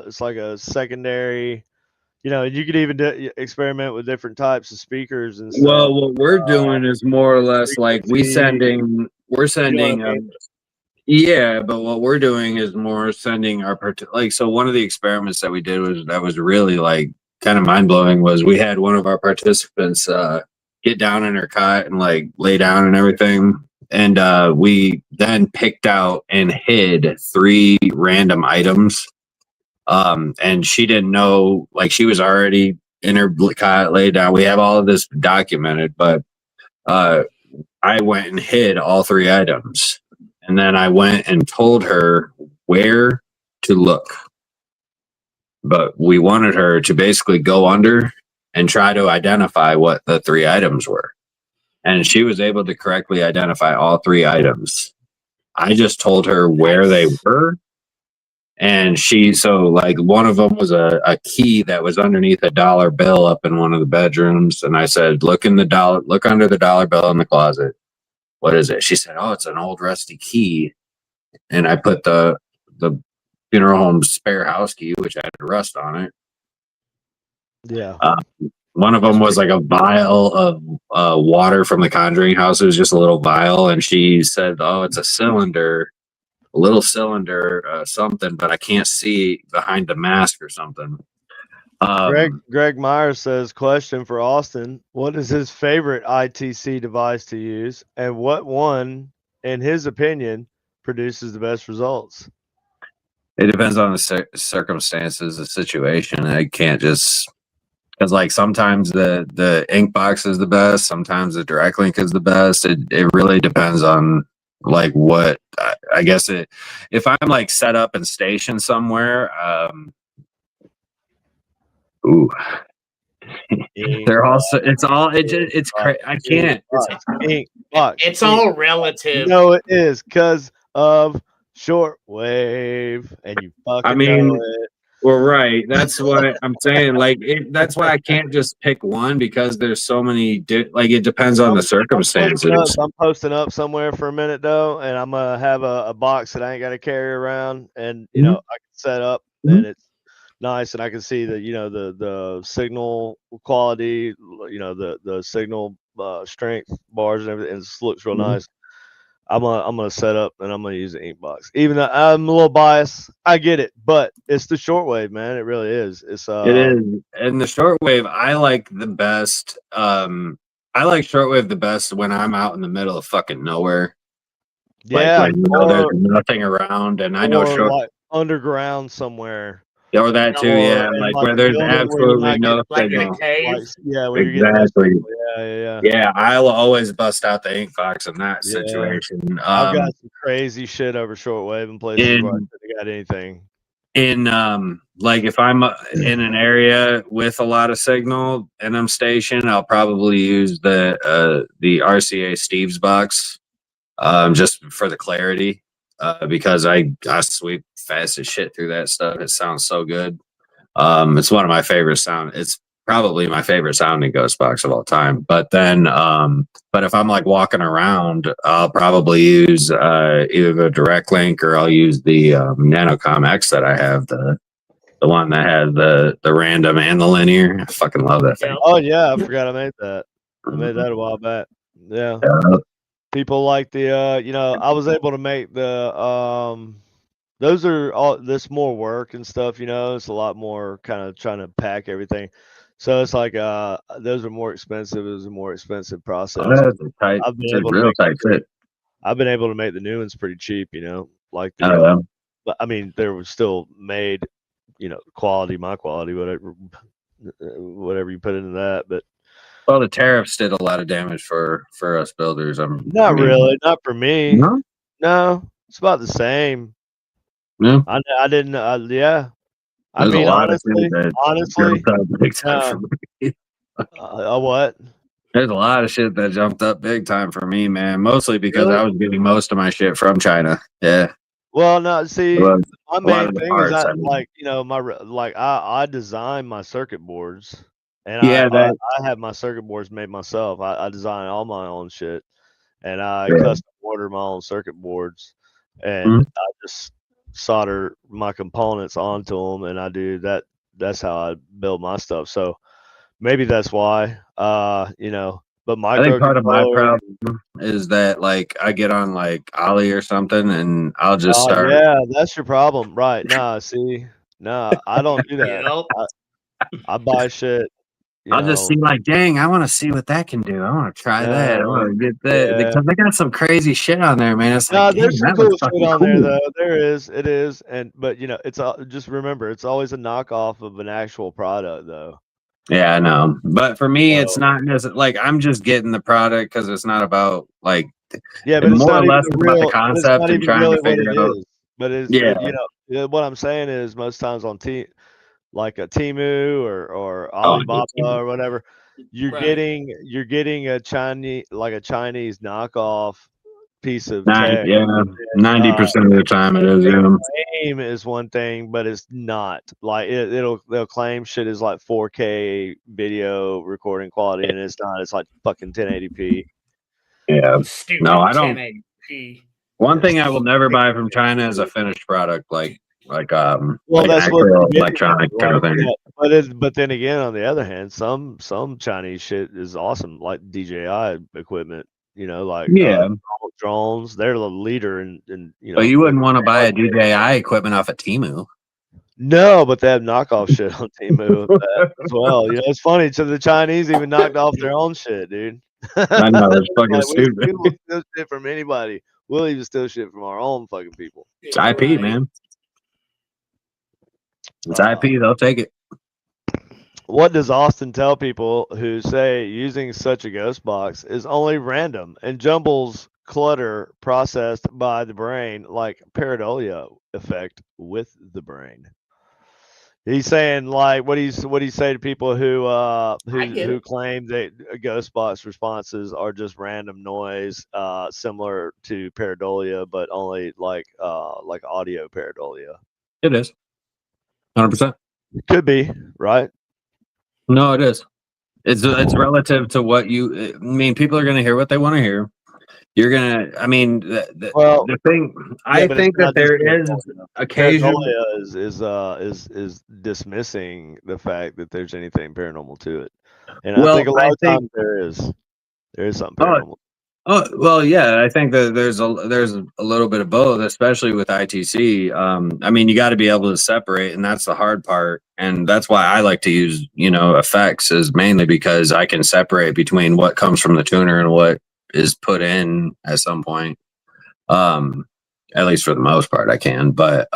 It's like a secondary. You know, you could even experiment with different types of speakers and stuff. Well, what we're doing is more or less like we're sending. You know what I mean? Yeah, but what we're doing is more sending our so one of the experiments that we did was really like kind of mind blowing. Was we had one of our participants get down in her cot and like lay down and everything, and we then picked out and hid 3 random items. And she didn't know, like she was already in her cot, laid down. We have all of this documented, but I went and hid all 3 items. And then I went and told her where to look. But we wanted her to basically go under and try to identify what the 3 items were. And she was able to correctly identify all 3 items. I just told her where they were. And like one of them was a key that was underneath a dollar bill up in one of the bedrooms. And I said, look under the dollar bill in the closet. What is it? She said, oh, it's an old rusty key. And I put the funeral home spare house key, which had rust on it. Yeah. One of them was like a vial of water from the Conjuring house. It was just a little vial. And she said, oh, it's a cylinder. A little cylinder, something, but I can't see behind the mask or something. Greg Myers says, question for Austin: what is his favorite ITC device to use, and what one, in his opinion, produces the best results? It depends on the circumstances, the situation. I can't just because like sometimes the ink box is the best, sometimes the direct link is the best. It really depends on like what I guess if I'm like set up and stationed somewhere, they're also it's crazy. I can't. It's all relative. No, it is because of shortwave, and you fucking know it. Well, right. That's what I'm saying. Like, that's why I can't just pick one because there's so many. Like, it depends on the circumstances. I'm posting up somewhere for a minute though, and I'm gonna have a box that I ain't got to carry around, and you know I can set up, and it's nice, and I can see the signal quality, you know the signal strength bars and everything. It just looks real nice. I'm gonna set up and I'm gonna use the ink box. Even though I'm a little biased, I get it, but it's the shortwave, man. It really is. It is, and the shortwave I like the best. I like shortwave the best when I'm out in the middle of fucking nowhere. Yeah, like when there's nothing around, and I know like underground somewhere. Or that too, yeah. Like where there's absolutely no signal. Exactly. Yeah, I'll always bust out the ink box in that situation. I've got some crazy shit over shortwave in places where I couldn't got anything. Like if I'm in an area with a lot of signal and I'm stationed, I'll probably use the RCA Steve's box, just for the clarity. Because I sweep fast as shit through that stuff. It sounds so good. It's one of my favorite sound. It's probably my favorite sounding ghost box of all time. But then, but if I'm like walking around, I'll probably use either the direct link or I'll use the Nanocom X that I have, the one that had the random and the linear. I fucking love that thing. Oh yeah, I forgot I made that. I made that a while back. Yeah. People like the I was able to make the those are all this more work and stuff, it's a lot more kind of trying to pack everything. So it's like those are more expensive. It was a more expensive process. I've been able to make the new ones pretty cheap, like the but I mean they were still made, quality, my quality, whatever you put into that, but well, the tariffs did a lot of damage for us builders. Really, not for me. No, it's about the same. No, I didn't. Yeah, There's I mean, a lot honestly, of What? There's a lot of shit that jumped up big time for me, man. Mostly because Really? I was getting most of my shit from China. Yeah. Well, no, see, Well, my a lot main of the thing is parts, that, I mean. like, you know, I design my circuit boards, and Yeah, I that. have my circuit boards made myself. I design all my own shit, and I Yeah. custom order my own circuit boards, and Mhm. I just solder my components onto them, and I do that. That's how I build my stuff. So maybe that's why, you know, but I think part of my microcontrollers. problem is that like I get on like Ollie or something and I'll just Oh, start. yeah, that's your problem, right? Nah, see, nah, I don't do that. Yep. I buy shit, you I'll just know. see like, dang, I want to see what that can do. I want to try that. I want to get that Yeah. because they got some crazy shit on there, man. It's like, No, dang, there's some that cool looks shit fucking on there cool. though. There is, it is, and but you know, it's just remember, it's always a knockoff of an actual product though. Yeah, I know. But for me, it's So not like I'm just getting the product because it's not about like yeah, but and it's more not or even less the it's about the real. But it's concept not and even trying to really what figure it out. is. Yeah. But you know, what I'm saying is most times on like a Temu or Oh, Alibaba or whatever, Right. you're getting a Chinese knockoff piece of tech. Yeah, And 90% of the time it is. they Yeah. claim is one thing, but it's not. Like they'll claim shit is like 4K video recording quality, and it's not. It's like fucking 1080p. Yeah. Stupid No, I don't. 1080p. One Yeah. thing I will never buy from China is a finished product Well, like that's what actual they're getting at, electronic kind right? of thing. Yeah. But then again, on the other hand, some Chinese shit is awesome, like DJI equipment. You know, like Yeah. drones. They're the leader in you But know. you wouldn't want to buy a DJI equipment off of Temu. No, but they have knockoff shit on Temu as well. You know, it's funny. So the Chinese even knocked off their own shit, dude. I know, it's fucking Like stupid. we will steal shit from anybody. We'll even steal shit from our own fucking people. It's IP, man. It's IP. They'll take it. What does Austin tell people who say using such a ghost box is only random and jumbles clutter processed by the brain like pareidolia effect with the brain? He's saying like what do you say to people who claim that ghost box responses are just random noise, similar to pareidolia, but only like audio pareidolia? It is 100%. It could be, right? No, it is. It's relative to what you. I mean, people are going to hear what they want to hear. You're gonna. I mean, the thing. I but it's think that not just there is occasion. pareidolia is dismissing the fact that there's anything paranormal to it, and I Well, think a lot of times there is something Oh, paranormal. well, yeah. I think that there's a little bit of both, especially with ITC. I mean, you got to be able to separate, and that's the hard part. And that's why I like to use, effects, is mainly because I can separate between what comes from the tuner and what is put in at some point. At least for the most part, I can. But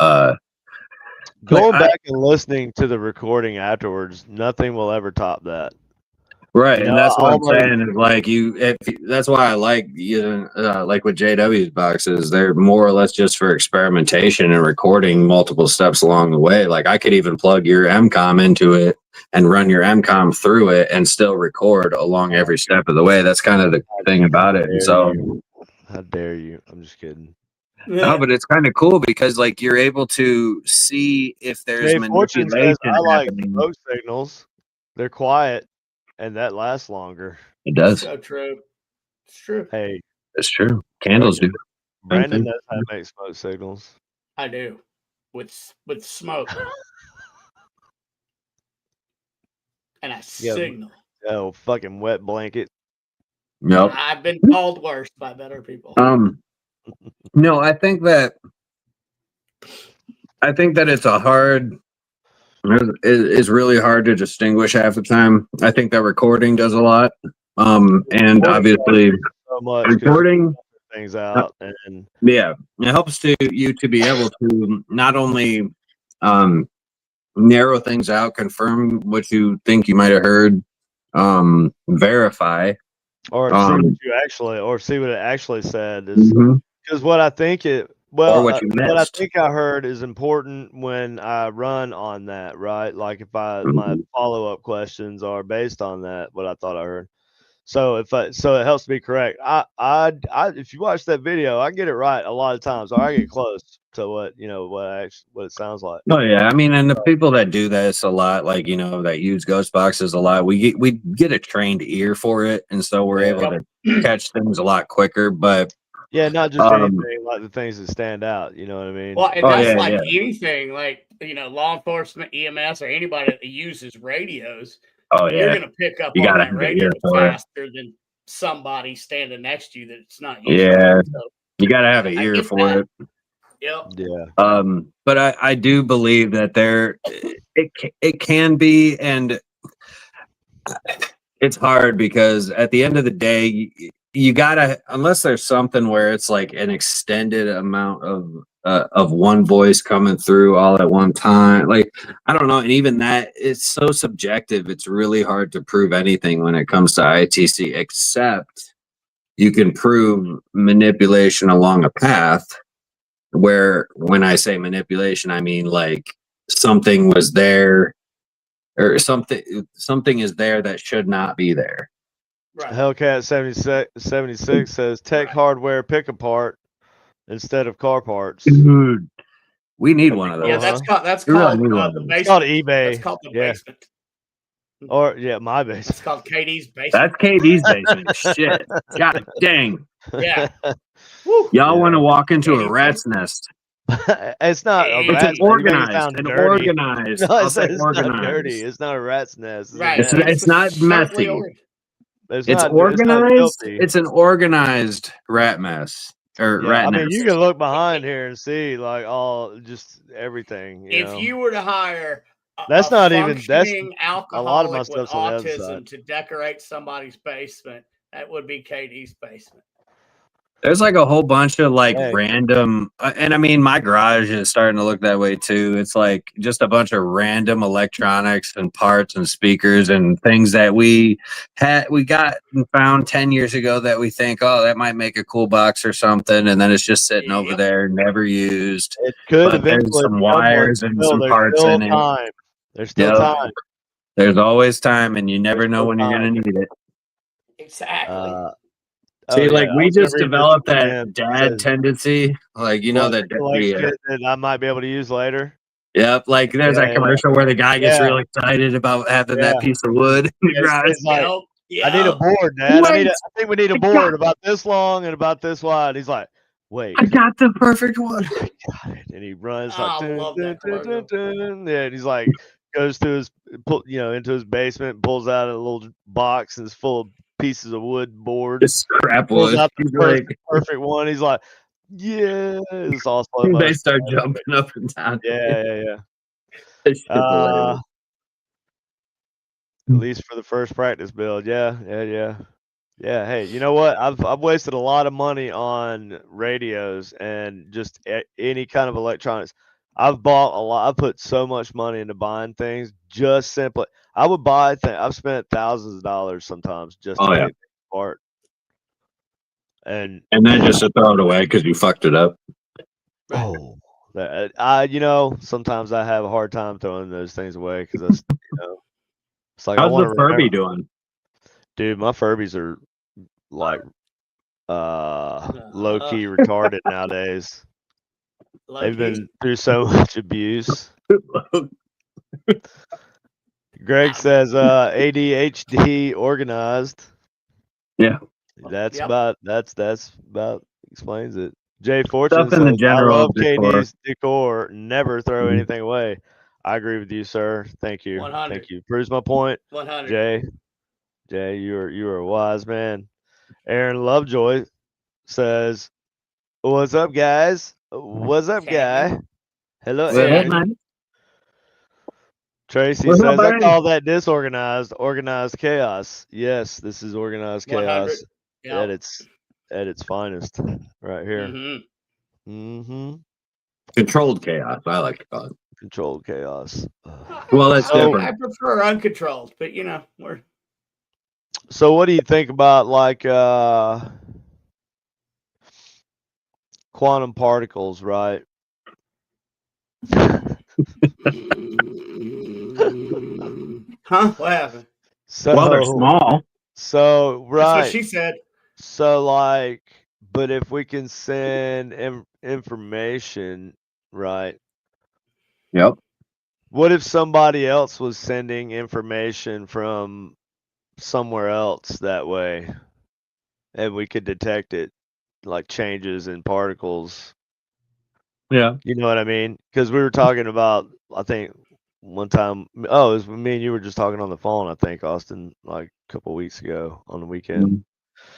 Going back and listening to the recording afterwards, nothing will ever top that. Right, You and know, that's what I'm saying is like that's why I like using like with JW's boxes, they're more or less just for experimentation and recording multiple steps along the way. Like I could even plug your MCOM into it and run your MCOM through it and still record along every step of the way. That's kind of the thing about it. And so how dare you? I'm just kidding. No, but it's kind of cool because like you're able to see if there's Fortune says I like happening. smoke signals. They're quiet. And that lasts longer. It does. So true. It's true. Hey, it's true. Candles do. Brandon knows how to make smoke signals. I do, with smoke, and I signal. Oh, fucking wet blanket. Nope. I've been called worse by better people. No, I think that it's it's really hard to distinguish half the time. I think that recording does a lot. And obviously so much recording things out and it helps you to be able to not only narrow things out, confirm what you think you might have heard, verify, or see what it actually said is because what Well, what you missed. what I think I heard is important when I run on that, right? Like if my follow-up questions are based on that, what I thought I heard. So so it helps me correct. If you watch that video, I get it right a lot of times, or I get close to what it sounds like. Oh yeah, I mean, and the people that do this a lot, like that use ghost boxes a lot, we get a trained ear for it, and so we're able to catch things a lot quicker. But yeah, not just anything, like the things that stand out. You know what I mean? Well, and that's anything, like law enforcement, EMS, or anybody that uses radios. Oh yeah, you're gonna pick up on that radio faster than somebody standing next to you that's not used to it. So you gotta have an ear for it. Yep. Yeah. But I do believe that it can be, and it's hard because at the end of the day, you gotta, unless there's something where it's like an extended amount of one voice coming through all at one time. Like, I don't know. And even that, it's so subjective. It's really hard to prove anything when it comes to ITC, except you can prove manipulation along a path where, when I say manipulation, I mean like something was there, or something is there that should not be there. Right. Hellcat 76 says tech hardware pick apart instead of car parts. Dude, we need one of those. Yeah, that's called the basement. It's called eBay. That's called the basement. Or my basement. It's called KD's basement. That's KD's basement. Shit. God dang. Yeah. Y'all want to walk into a rat's nest. It's not a it's rat's organized. An organized. No, it's not dirty. It's not a rat's nest. Right. It's not messy. It's organized. It's an organized rat mess. Rat nest. I mean, you can look behind here and see like just everything. If you were to hire that's not even alcoholic a lot of my stuff's with on the other autism side. To decorate somebody's basement, that would be KD's basement. There's like a whole bunch of random, and I mean, my garage is starting to look that way too. It's like just a bunch of random electronics and parts and speakers and things that we got and found 10 years ago that we think, oh, that might make a cool box or something, and then it's just sitting over there, never used. It could eventually. There's some wires and some parts in it. There's still time. There's always time, and you never know when you're gonna need it. Exactly. See, we just developed that dad tendency, that I might be able to use later. Yep, like there's that commercial where the guy gets real excited about having that piece of wood in the garage. Like, I need a board, Dad. I think we need a board about this long and about this wide. He's like, wait, I got the perfect one. And he runs like, and he's like, goes to his, into his basement, pulls out a little box and it's full of pieces of wood board. Just scrap wood. Perfect one. He's like, yeah, it's all slow. They start jumping up and down. Yeah. At least for the first practice build. Yeah. Hey, you know what? I've wasted a lot of money on radios and just any kind of electronics. I've bought a lot. I put so much money into buying things just simply. I would buy things. I've spent thousands of dollars sometimes just to get apart. And then just to throw it away because you fucked it up. Oh, sometimes I have a hard time throwing those things away because it's like, how's the Furby doing? Dude, my Furbies are like low key retarded nowadays. They've been through so much abuse. Greg says ADHD organized. Yeah. That's about explains it. Jay Fortune says, I love KD's decor. Never throw anything away. I agree with you, sir. Thank you. 100. Thank you. Proves my point. 100. Jay, you are a wise man. Aaron Lovejoy says, "What's up, guys? What's up, guy? Hello, Aaron." Tracy says, "I call that disorganized, organized chaos." Yes, this is organized chaos at its finest, right here. Controlled chaos. I like to call it controlled chaos. Well, that's different. I prefer uncontrolled, but we're. So, what do you think about quantum particles, right? Huh? What happened? So, well, they're small. So, right. That's what she said. So, like, but if we can send information, right? Yep. What if somebody else was sending information from somewhere else that way, and we could detect it, like changes in particles? Yeah. You know what I mean? Because we were talking about, I think one time, oh, it was me and you were just talking on the phone, I think, Austin, like a couple weeks ago on the weekend.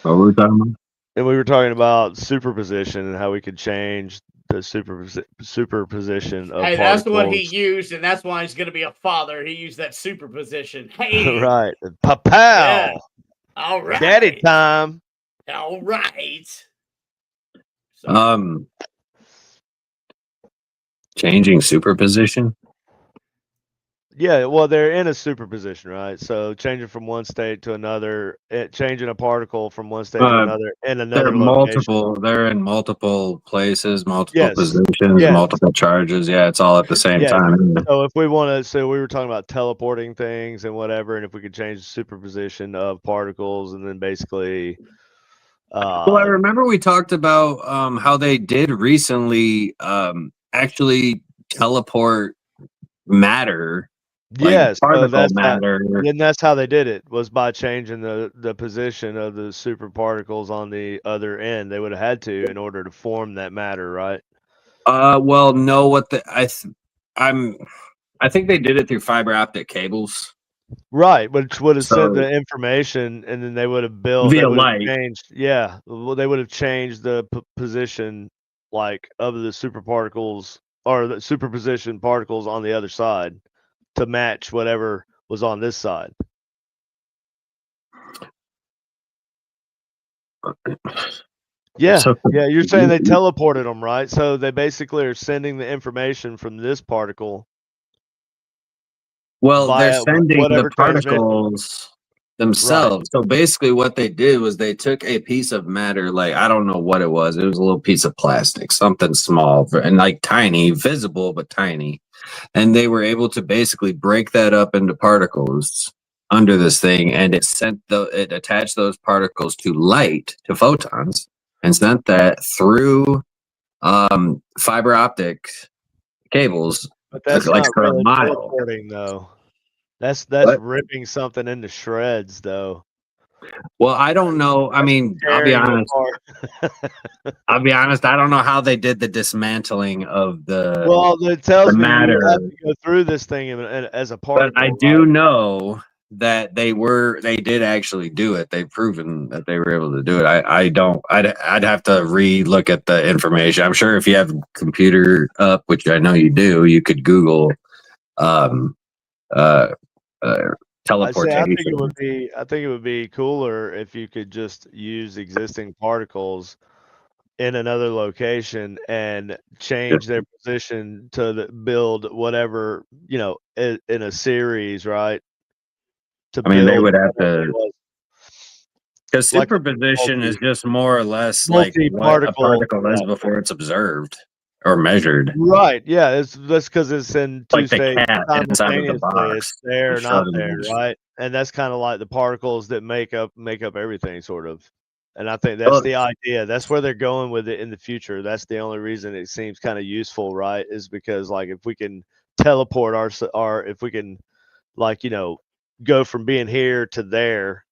What were we talking about? And we were talking about superposition and how we could change the superposition of Hey, particles. that's the one he used, and that's why he's going to be a father. He used that superposition. Hey, right. Pow. Yeah. All right. Daddy time. All right. So, changing superposition. Yeah, well, they're in a superposition, right? So changing from one state to another, changing a particle from one state to another in another They're location. They're in multiple places, multiple Yes. positions, Yes. multiple charges. Yeah, it's all at the same time. So if we want to, so we were talking about teleporting things and whatever, and if we could change the superposition of particles, and then basically. Well, I remember we talked about how they did recently actually teleport matter. Yes, particle matter. And that's how they did it, was by changing the position of the super particles on the other end. They would have had to in order to form that matter, right? Well, no. I think they did it through fiber optic cables. Right, which would have sent the information, and then they would have built via light. Changed, yeah. Well, they would have changed the position, like, of the super particles or the superposition particles on the other side to match whatever was on this side. Yeah, yeah. You're saying they teleported them, right? So they basically are sending the information from this particle. Well, they're sending the particles themselves. Right. So basically what they did was they took a piece of matter, like, I don't know what it was. It was a little piece of plastic, something small and like tiny, visible, but tiny. And they were able to basically break that up into particles under this thing. And it attached those particles to light, to photons, and sent that through fiber optic cables. But that's like not really teleporting, though. That's ripping something into shreds, though. Well, I don't know. I mean, I'll be honest. I'll be honest. I don't know how they did the dismantling of the. Well, it tells me matter. You have to go through this thing as a particle. But I do know that they did actually do it. They've proven that they were able to do it. I'd have to re-look at the information. I'm sure if you have a computer up, which I know you do, you could Google teleportation. I think it would be cooler if you could just use existing particles in another location and change their position to build whatever, in a series, right? They would have to, because superposition is just more or less like what a particle is before it's observed or measured. Right. Yeah. That's because it's in two states simultaneously. It's there, not there, right? And that's kind of like the particles that make up everything, sort of. And I think that's the idea. That's where they're going with it in the future. That's the only reason it seems kind of useful, right? Is because, like, if we can teleport if we can, like, go from being here to there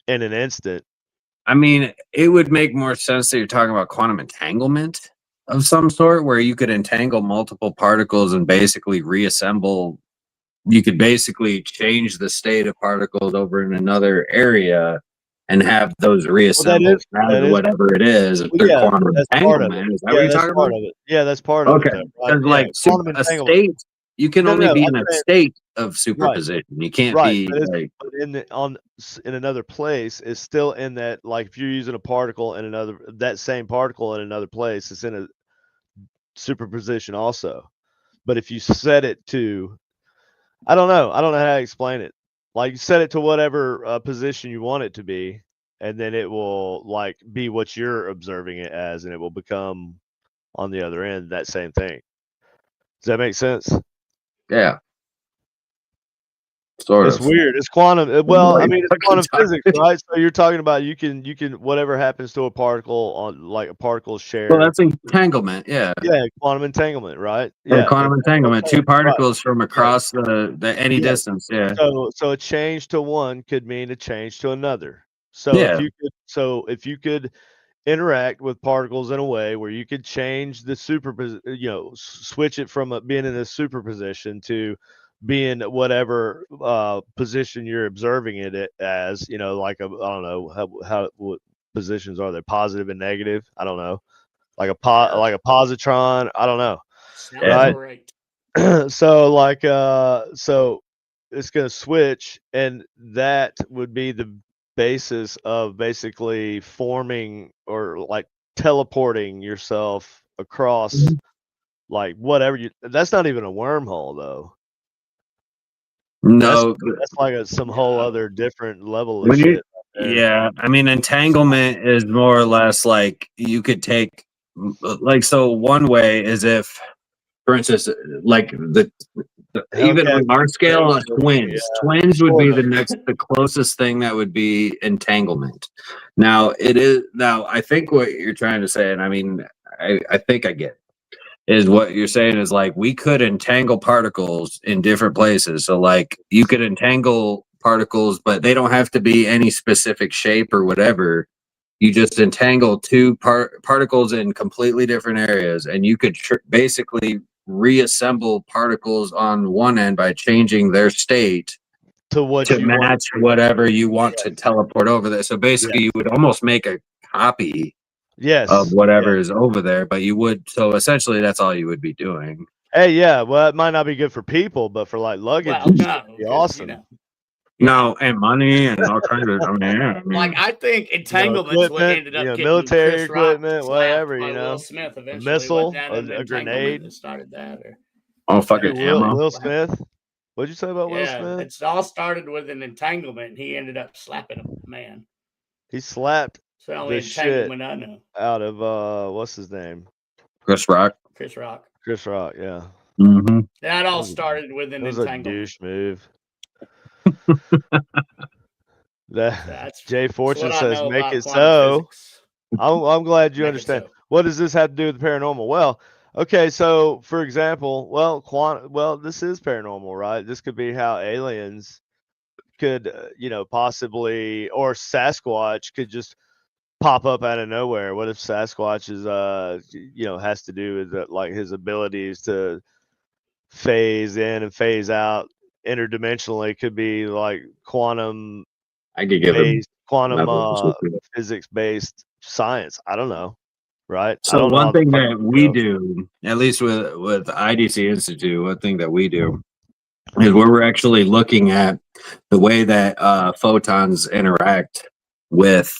in an instant. I mean, it would make more sense that you're talking about quantum entanglement of some sort, where you could entangle multiple particles and basically reassemble. You could basically change the state of particles over in another area and have those reassembled whatever it is through quantum entanglement. Is that what you're talking about? Yeah, that's part of it. Because like a state, you can only be in a state of superposition. Right. You can't be like in another place. It's still in that, like, if you're using a particle in that same particle in another place, it's in a superposition also. But if you set it to, I don't know how to explain it. Like, you set it to whatever position you want it to be, and then it will like be what you're observing it as, and it will become on the other end that same thing. Does that make sense? Yeah. Sort It's of. weird. It's quantum. Well, I mean, it's quantum physics, right? So you're talking about you can whatever happens to a particle on like a particle share. Well, that's entanglement. Yeah. Yeah, quantum entanglement, right? Yeah, quantum entanglement. Two particles from across any distance. Yeah. So a change to one could mean a change to another. So if you could interact with particles in a way where you could change the switch it from being in a superposition to being whatever position you're observing it as, like I don't know what positions are there, positive and negative, I don't know, like a positron, I don't know. Sounds right. So like so it's going to switch, and that would be the basis of basically forming or like teleporting yourself across like whatever that's not even a wormhole though. No, that's like some whole other different level of shit. Yeah, I mean, entanglement is more or less like you could take, like, so one way is if, for instance, like even on our scale, twins would be the closest thing that would be entanglement. Now I think what you're trying to say, and I mean, I think I get it, is what you're saying is like we could entangle particles in different places. So like you could entangle particles, but they don't have to be any specific shape or whatever. You just entangle two particles in completely different areas, and you could basically reassemble particles on one end by changing their state to match whatever you want to teleport over there. So basically, you would almost make a copy of whatever is over there, but you would, so essentially that's all you would be doing. Hey, yeah, well, it might not be good for people, but for like luggage, it'd be awesome. No, and money and all kinds of. Like I think entanglement's what ended up getting military Chris Rock equipment, whatever, Will Smith eventually. a missile, a grenade that started that, or fucking Will Smith. What'd you say about Will Smith? It's all started with an entanglement, and he ended up slapping a man. He slapped the shit I know out of what's his name? Chris Rock. Yeah. Mm-hmm. That all started with an entanglement. A douche move. Jay Fortune says, "Make it so." I'm glad you understand. What does this have to do with the paranormal? Well, okay, so for example, this is paranormal, right? This could be how aliens could, possibly, or Sasquatch could just pop up out of nowhere. What if Sasquatch is, has to do with like his abilities to phase in and phase out interdimensionally? Could be like quantum. I could give quantum physics based science. I don't know. Right. So one thing that we do, at least with IDC Institute, one thing that we do is we're actually looking at the way that photons interact with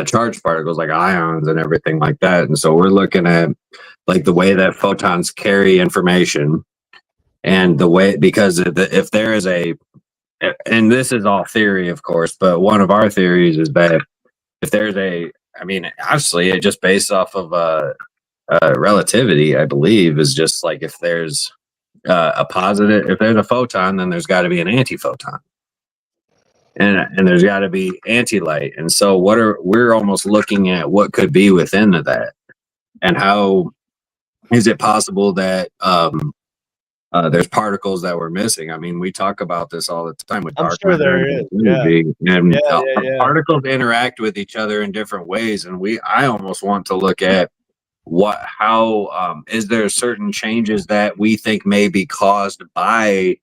charged particles like ions and everything like that. And so we're looking at like the way that photons carry information, and the way, because if there is and this is all theory, of course, but one of our theories is that if there's obviously it just based off of relativity, I believe, is just like if there's a positive, if there's a photon, then there's got to be an antiphoton, and there's got to be anti-light. And so we're almost looking at what could be within that, and how is it possible that there's particles that we're missing. I mean, we talk about this all the time with dark matter and energy, and particles interact with each other in different ways. And I almost want to look at how is there certain changes that we think may be caused by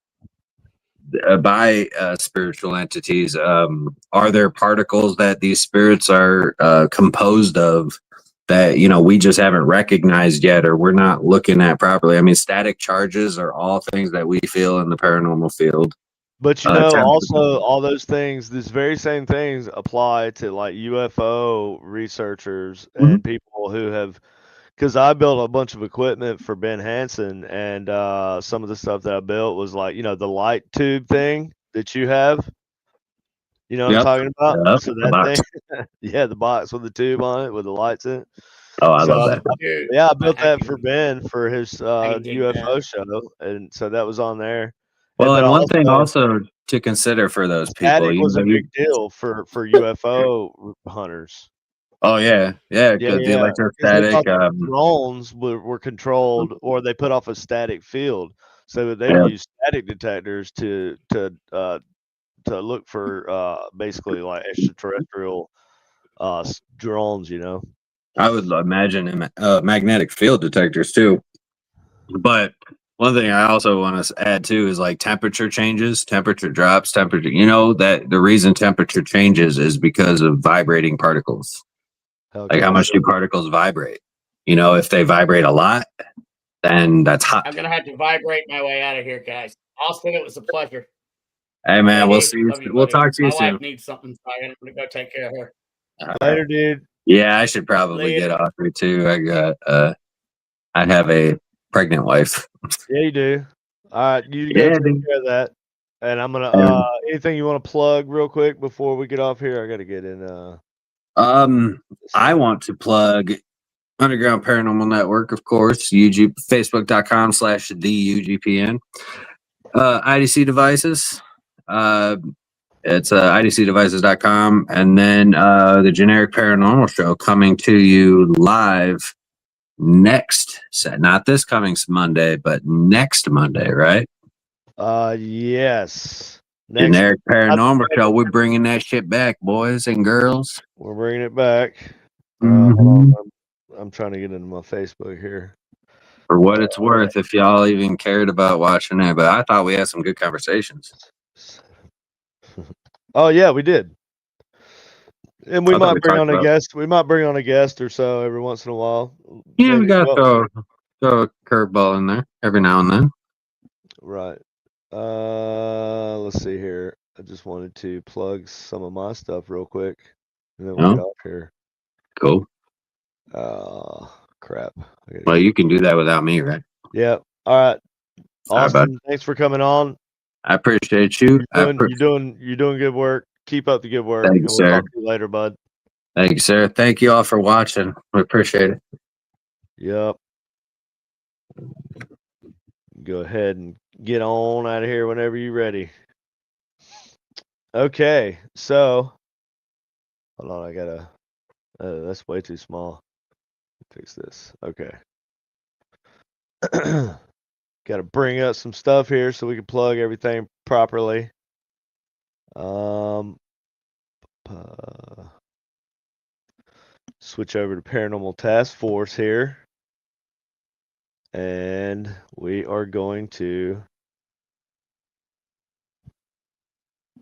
spiritual entities? Are there particles that these spirits are composed of that we just haven't recognized yet, or we're not looking at properly? I mean, static charges are all things that we feel in the paranormal field. But also all those things, these very same things apply to like UFO researchers and people who have, because I built a bunch of equipment for Ben Hansen, and some of the stuff that I built was like, the light tube thing that you have. You know what I'm talking about? Yep, So the that box. thing, yeah, the box with the tube on it with the lights in it. Oh, I love that. Dude, Yeah, I built that can- for Ben for his can dig UFO that. show, and so that was on there. Well, and one thing also also to consider for those people, static was a big deal for UFO hunters. Oh yeah, Yeah, because the yeah. 'Cause they electrostatic. thought the drones were controlled, or they put off a static field, so they would Yeah, use static detectors to look for basically like extraterrestrial drones. You know. I would imagine magnetic field detectors too. But one thing I also want to add too is like temperature changes, temperature drops, temperature. You know that the reason temperature changes is because of vibrating particles. Okay. Like how much do particles vibrate? You know, if they vibrate a lot, then that's hot. I'm gonna have to vibrate my way out of here, guys. Austin, it was a pleasure. Hey man, we'll see. We'll talk to you soon. soon. My wife needs something, so I'm gonna go take care of her. Later, dude. Yeah, I should probably Later. get off here too. I have a pregnant wife. Yeah, you do. All right, you go take care of that. And I'm gonna anything you want to plug real quick before we get off here? I gotta get in I want to plug Underground Paranormal Network, of course, Facebook.com/the UGPN. IDC devices. It's idcdevices.com. And then the Generic Paranormal Show coming to you live next, not this coming Monday, but next Monday, right? Yes. Generic Paranormal Show. We're bringing that shit back, boys and girls. We're bringing it back. Mm-hmm. Hold on, I'm trying to get into my Facebook here. For what it's worth, if y'all even cared about watching it, but I thought we had some good conversations. Oh yeah, we did. And we might bring on a guest. We might bring on a guest or so every once in a while. Yeah, maybe we got to throw a curveball in there every now and then. Right. Let's see here. I just wanted to plug some of my stuff real quick, and then we'll get off here. Cool. Crap. Well, you can do that without me, right? Yeah. All right. Austin, thanks for coming on. I appreciate you. You're doing good work. Keep up the good work. Thank you, sir. We'll talk to you later, bud. Thank you, sir. Thank you all for watching. We appreciate it. Yep. Go ahead and get on out of here whenever you're ready. Okay, so hold on, I gotta that's way too small. Fix this. Okay. Gotta bring up some stuff here so we can plug everything properly. Switch over to Paranormal Task Force here. And we are going to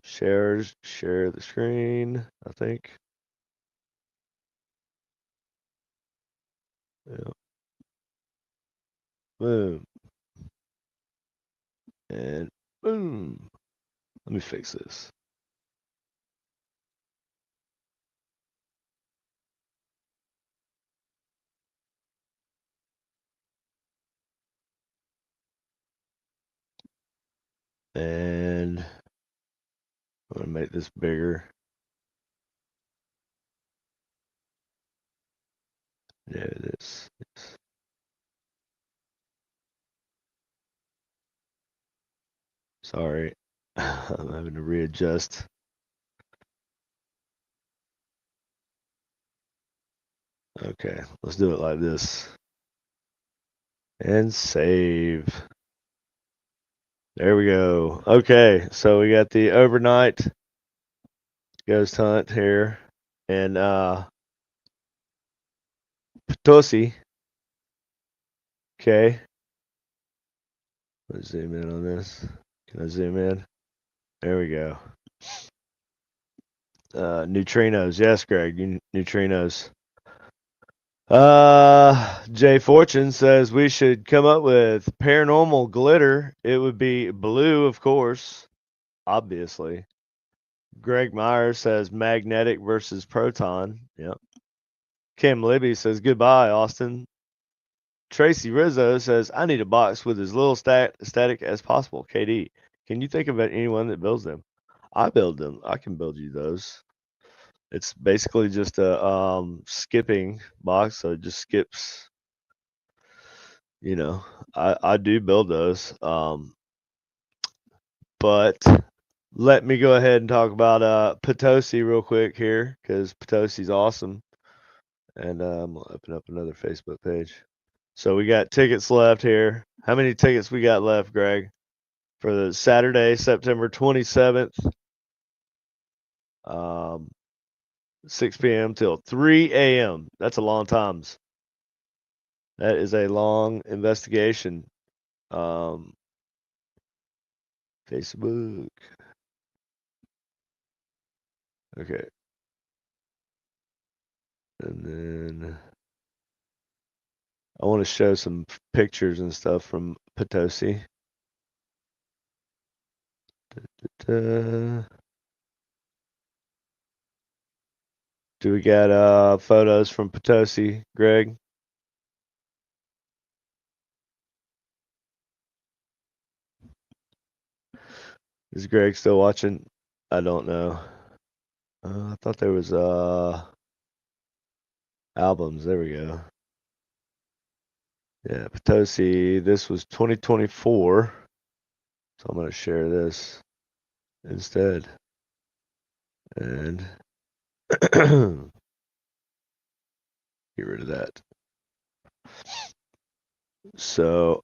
share the screen, I think. Yeah. Boom. And boom. Let me fix this. And I'm going to make this bigger. Yeah, it is. Sorry. I'm having to readjust. Okay, let's do it like this. And save. There we go. Okay, so we got the overnight ghost hunt here. And Potosi. Okay. Let's zoom in on this. Can I zoom in? There we go. Neutrinos. Yes, Greg. Neutrinos. Jay Fortune says we should come up with paranormal glitter. It would be blue, of course. Obviously. Greg Myers says magnetic versus proton. Yep. Kim Libby says goodbye, Austin. Tracy Rizzo says I need a box with as little static as possible. KD, can you think of anyone that builds them? I build them. I can build you those. It's basically just a skipping box, so it just skips. You know, I do build those. But let me go ahead and talk about Potosi real quick here, because Potosi's awesome. And I'm gonna open up another Facebook page. So we got tickets left here. How many tickets we got left, Greg? For the Saturday, September 27th, 6 p.m. till 3 a.m. That's a long times. That is a long investigation. Facebook. Okay. And then I want to show some pictures and stuff from Potosi. Do we got photos from Potosi, Greg? Is Greg still watching? I don't know. I thought there was albums. There we go. Yeah, Potosi. This was 2024. So I'm going to share this instead. And get rid of that. So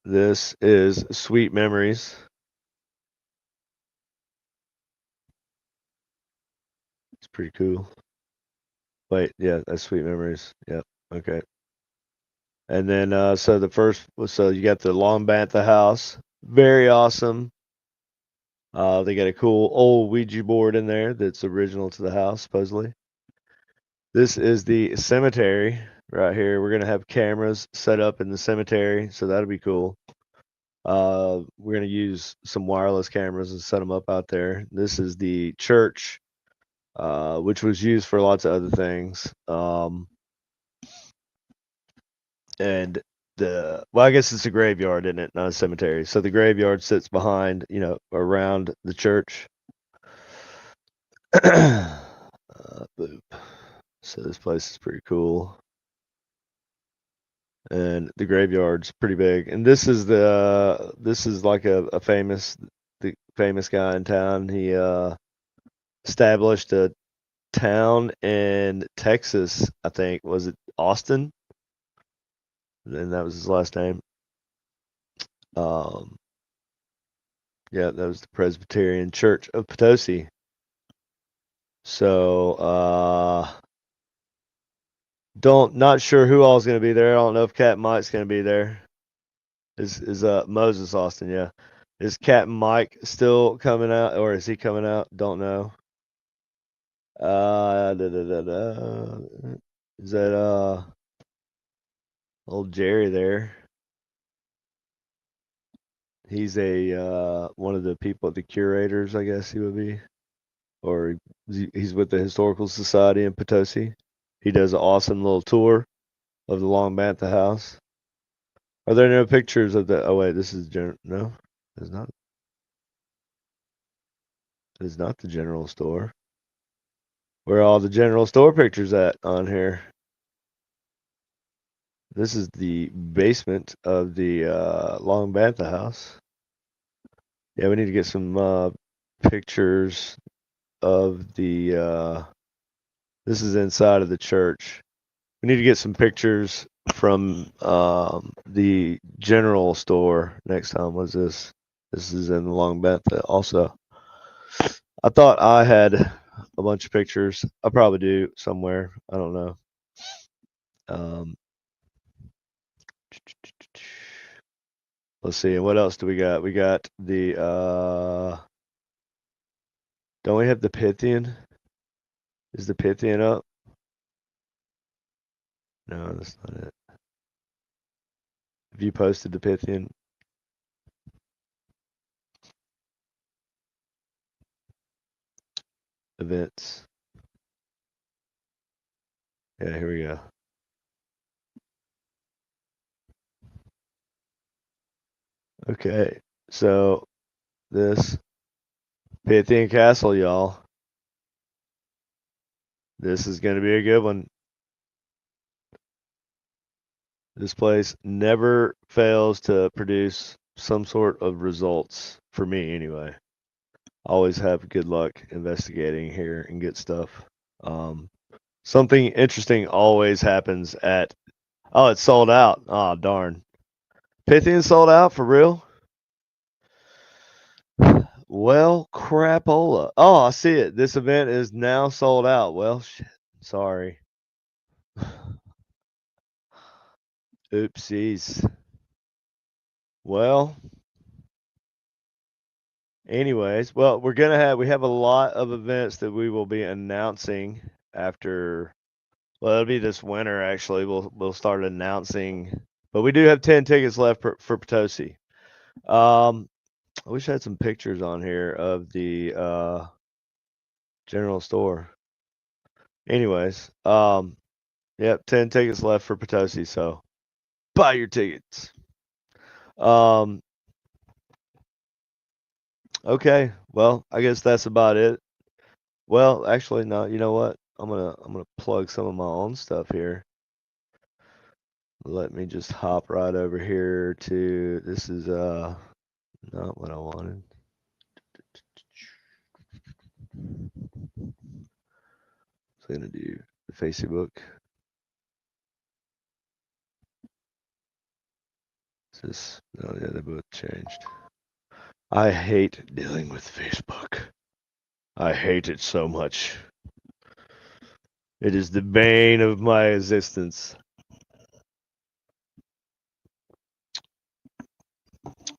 this is Sweet Memories. It's pretty cool. Wait, yeah, that's Sweet Memories. Yep. Okay. And then so the first, so you got the Long Bantha house. Very awesome. They got a cool old Ouija board in there that's original to the house, supposedly. This is the cemetery right here. We're gonna have cameras set up in the cemetery, so that'll be cool. We're gonna use some wireless cameras and set them up out there. This is the church, which was used for lots of other things. And well, I guess it's a graveyard, isn't it? Not a cemetery. So the graveyard sits behind, around the church. Boop. So this place is pretty cool. And the graveyard's pretty big. And this is like the famous guy in town. He established a town in Texas, I think. Was it Austin? And that was his last name. Yeah, that was the Presbyterian Church of Potosi. So not sure who all's gonna be there. I don't know if Captain Mike's gonna be there. Is Moses Austin, yeah. Is Captain Mike still coming out, or is he coming out? Don't know. Is that old Jerry there? He's a one of the people, the curators, I guess he would be, or he's with the Historical Society in Potosi. He does an awesome little tour of the Long Bantha house. Are there no pictures of the? Oh wait, this is no, it's not. It's not the general store. Where are all the general store pictures at on here? This is the basement of the Long Bantha house. Yeah, we need to get some pictures of the. This is inside of the church. We need to get some pictures from the general store next time. What's this? This is in the Long Bantha also. I thought I had a bunch of pictures. I probably do somewhere. I don't know. Let's see. What else do we got? We got the don't we have the Pythian? Is the Pythian up? No, that's not it. Have you posted the Pythian? Events. Yeah, here we go. Okay, so this Pythian Castle, y'all. This is going to be a good one. This place never fails to produce some sort of results, for me anyway. Always have good luck investigating here and get stuff. Something interesting always happens at... Oh, it's sold out. Oh, darn. Pythian sold out, for real? Well, crapola. Oh, I see it. This event is now sold out. Well, shit. Sorry. Oopsies. Well, anyways, well, we have a lot of events that we will be announcing after. Well, it'll be this winter actually. We'll start announcing, but we do have 10 tickets left for Potosi. I wish I had some pictures on here of the general store. Anyways, yep, 10 tickets left for Potosi, so buy your tickets. Okay, well, I guess that's about it. Well, actually, no. You know what? I'm gonna plug some of my own stuff here. Let me just hop right over here to this is not what I wanted. So I'm gonna do the Facebook. No, yeah, they both changed. I hate dealing with Facebook. I hate it so much. It is the bane of my existence.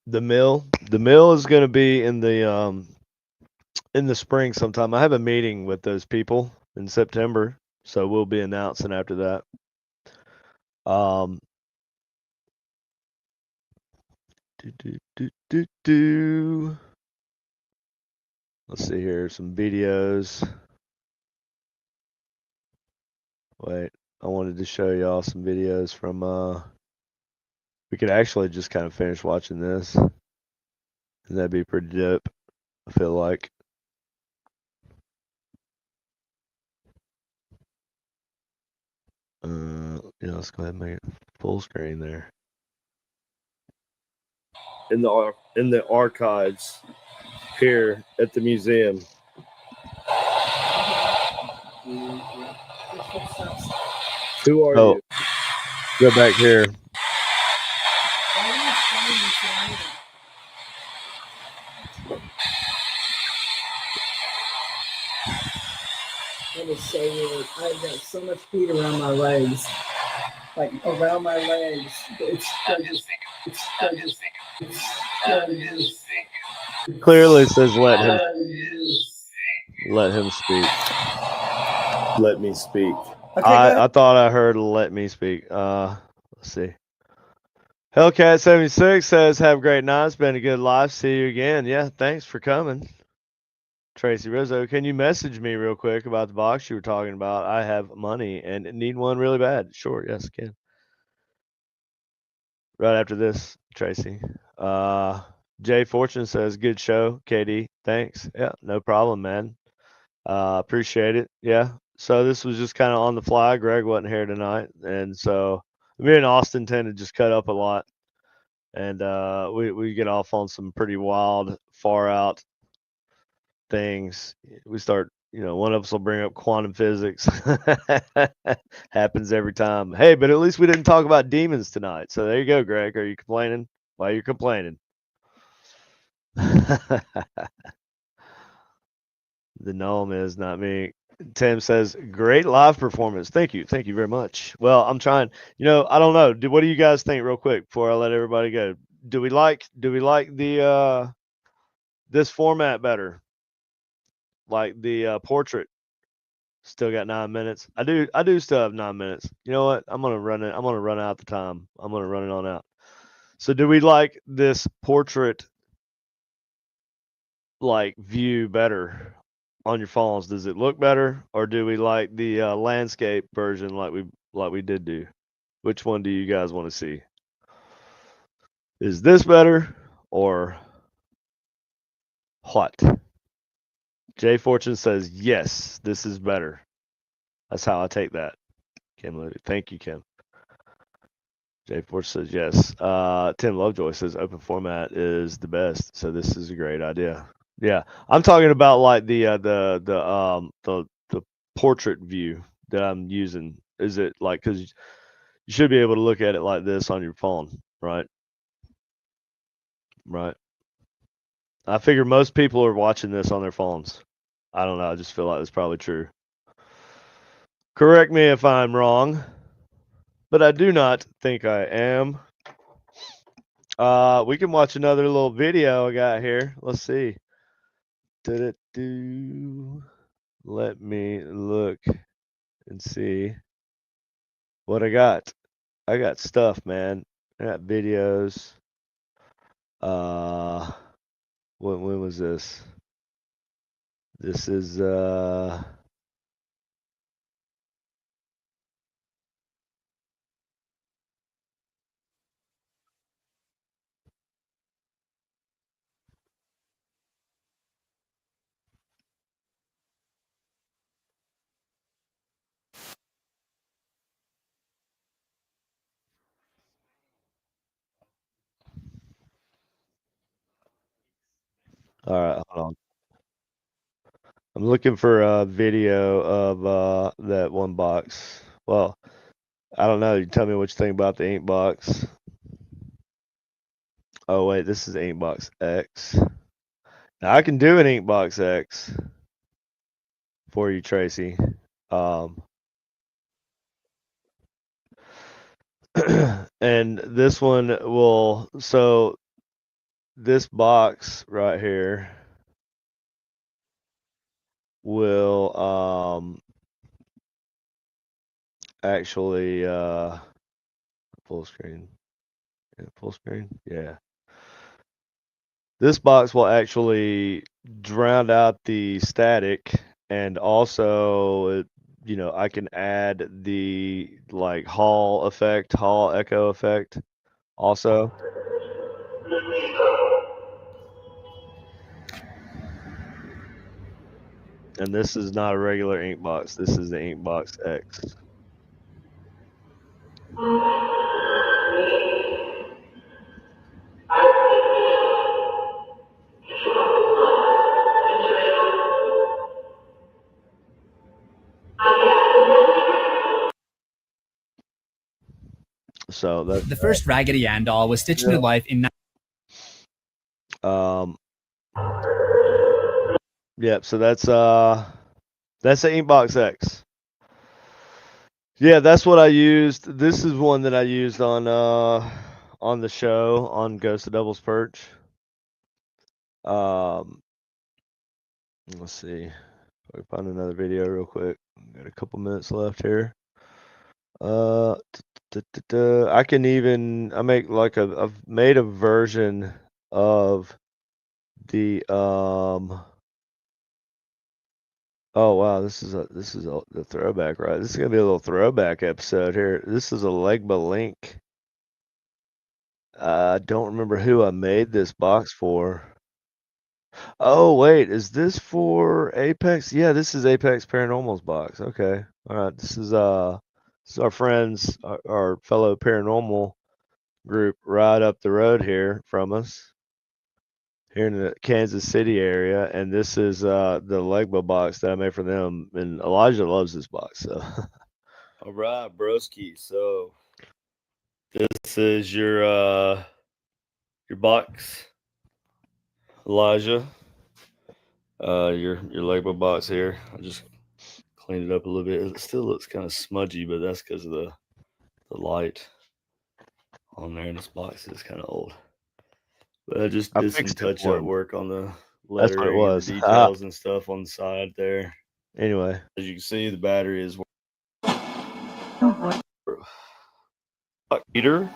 The mill is going to be in the spring sometime. I have a meeting with those people in September, so we'll be announcing after that. Let's see here, some videos. Wait, I wanted to show y'all some videos from we could actually just kind of finish watching this. And that'd be pretty dope, I feel like. Let's go ahead and make it full screen there. In the archives here at the museum. Who are you? Go back here. That is so weird. I've got so much heat around my legs. Like around my legs. It's Clearly says let him speak. Let me speak. Okay, I thought I heard let me speak. Let's see. Hellcat76 says, have a great night. It's been a good life. See you again. Yeah, thanks for coming. Tracy Rizzo, can you message me real quick about the box you were talking about? I have money and need one really bad. Sure, yes, I can. Right after this, Tracy. Jay Fortune says, good show, KD. Thanks. Yeah, no problem, man. Appreciate it. Yeah. So this was just kind of on the fly. Greg wasn't here tonight. And so me and Austin tend to just cut up a lot. And we get off on some pretty wild, far out things. We start, one of us will bring up quantum physics. Happens every time. Hey, but at least we didn't talk about demons tonight. So there you go, Greg. Are you complaining? Why are you complaining? The gnome is not me. Tim says, great live performance. Thank you. Thank you very much. Well, I'm trying, I don't know. What do you guys think real quick before I let everybody go? Do we like the this format better? Like the portrait? Still got 9 minutes. I do still have 9 minutes. You know what? I'm gonna run out the time. I'm gonna run it on out. So do we like this portrait like view better on your phones? Does it look better, or do we like the landscape version like we did do? Which one do you guys want to see? Is this better or what? Jay Fortune says, yes, this is better. That's how I take that. Kim Ludwig. Thank you, Kim. Jay Fortune says, yes. Tim Lovejoy says, open format is the best. So this is a great idea. Yeah. I'm talking about like the portrait view that I'm using. Is it like, because you should be able to look at it like this on your phone, right? Right. I figure most people are watching this on their phones. I don't know. I just feel like it's probably true. Correct me if I'm wrong, but I do not think I am. We can watch another little video I got here. Let's see. Let me look and see what I got. I got stuff, man. I got videos. When was this? This is all right, hold on. I'm looking for a video of that one box. Well, I don't know. You tell me what you think about the ink box. Oh wait, this is ink box X. Now I can do an ink box X for you, Tracy. And this one will, so this box right here will actually full screen. Yeah, full screen. Yeah. This box will actually drown out the static, and also I can add the like Hall echo effect also. And this is not a regular ink box. This is the ink box X. So that's the first Raggedy Ann doll was stitched into life in. Yep. So that's the Inkbox X. Yeah, that's what I used. This is one that I used on the show on Ghost of Devil's Perch. Let's see. If I can find another video real quick. Got a couple minutes left here. I can even I've made a version of the oh wow, this is the throwback, right? This is gonna be a little throwback episode here. This is a Legba link. I don't remember who I made this box for. Oh wait, is this for Apex? Yeah, this is Apex Paranormal's box. Okay, all right. This is our friends, our fellow paranormal group right up the road here from us, here in the Kansas City area, and this is the Legba box that I made for them, and Elijah loves this box. So, all right, broski. So, this is your box, Elijah. Your Legba box here. I just cleaned it up a little bit. It still looks kind of smudgy, but that's because of the light on there. And this box is kind of old. But I just did some touch-up work on the lettering and the details and stuff on the side there. Anyway, as you can see, the battery is heater.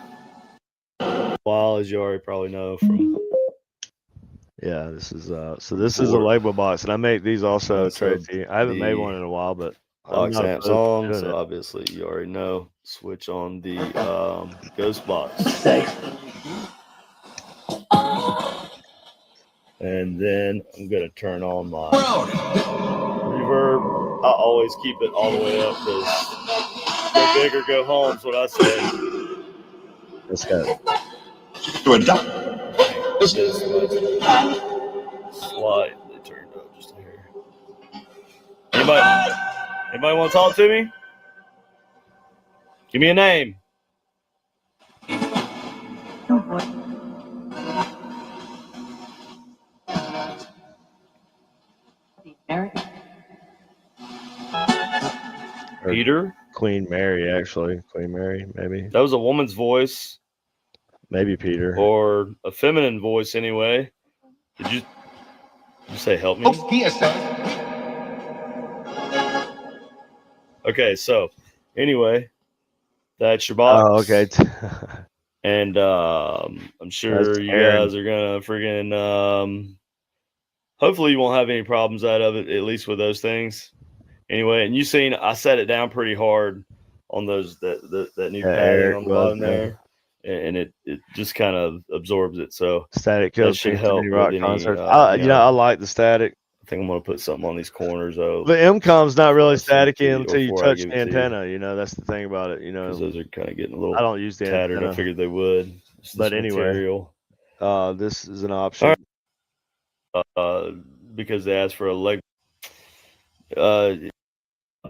While, as you already probably know from. Yeah, this is so this is a Legba box, and I make these also, Tracy. I haven't made one in a while, but box amps on, so obviously you already know. Switch on the ghost box. And then I'm going to turn on my reverb. I always keep it all the way up because go big or go home is what I say. Let's go. To a duck. This is slightly turned up just a hair. Anybody want to talk to me? Give me a name. Peter? Queen Mary, actually. Queen Mary, maybe. That was a woman's voice. Maybe Peter. Or a feminine voice, anyway. Did you say help me? Oh, he is. Okay, so anyway, that's your box. Oh, okay. And I'm sure That's you Aaron. guys are gonna friggin' hopefully you won't have any problems out of it, at least with those things. Anyway, and you seen I set it down pretty hard on those that new padding on the bottom there, and it just kind of absorbs it. So static kills should me. help Many rock with any, concerts. you know, I like the static. I think I'm gonna put something on these corners though. The MCOM's not really Before I send it to staticky you, until you before I touch give the it to you. antenna. You know, that's the thing about it. You know, 'Cause those are kind of getting a little I don't use the tattered. antenna. I figured they would. It's But this anyway. material. This is an option. Because they asked for a leg.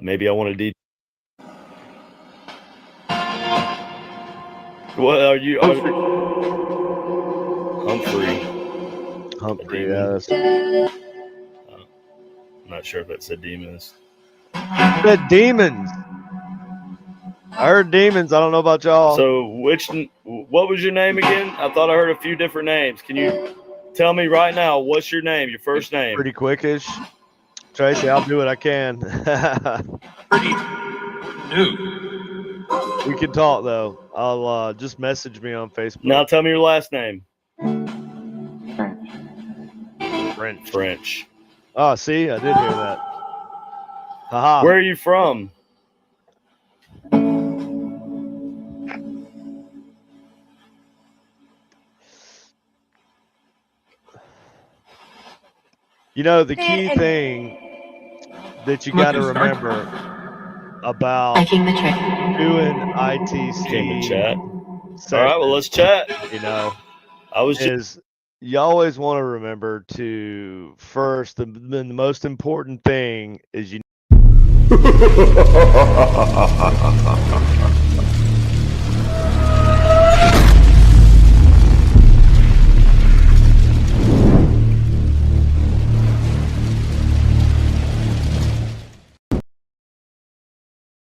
Maybe I want to DJ. What are you? Humphrey, demon? yeah. I'm not sure if that said demons. The demons. I heard demons. I don't know about y'all. So what was your name again? I thought I heard a few different names. Can you tell me right now, what's your name, your first name? Pretty quickish. Tracy, I'll do what I can. Pretty new. We can talk though. I'll just message me on Facebook. Now tell me your last name. French. Oh, see, I did hear that. Haha. Where are you from? You know, the key thing that you got to remember about doing ITC Came in chat. sessions, All right, well, let's chat. you know, Is you always want to remember to first, the most important thing is you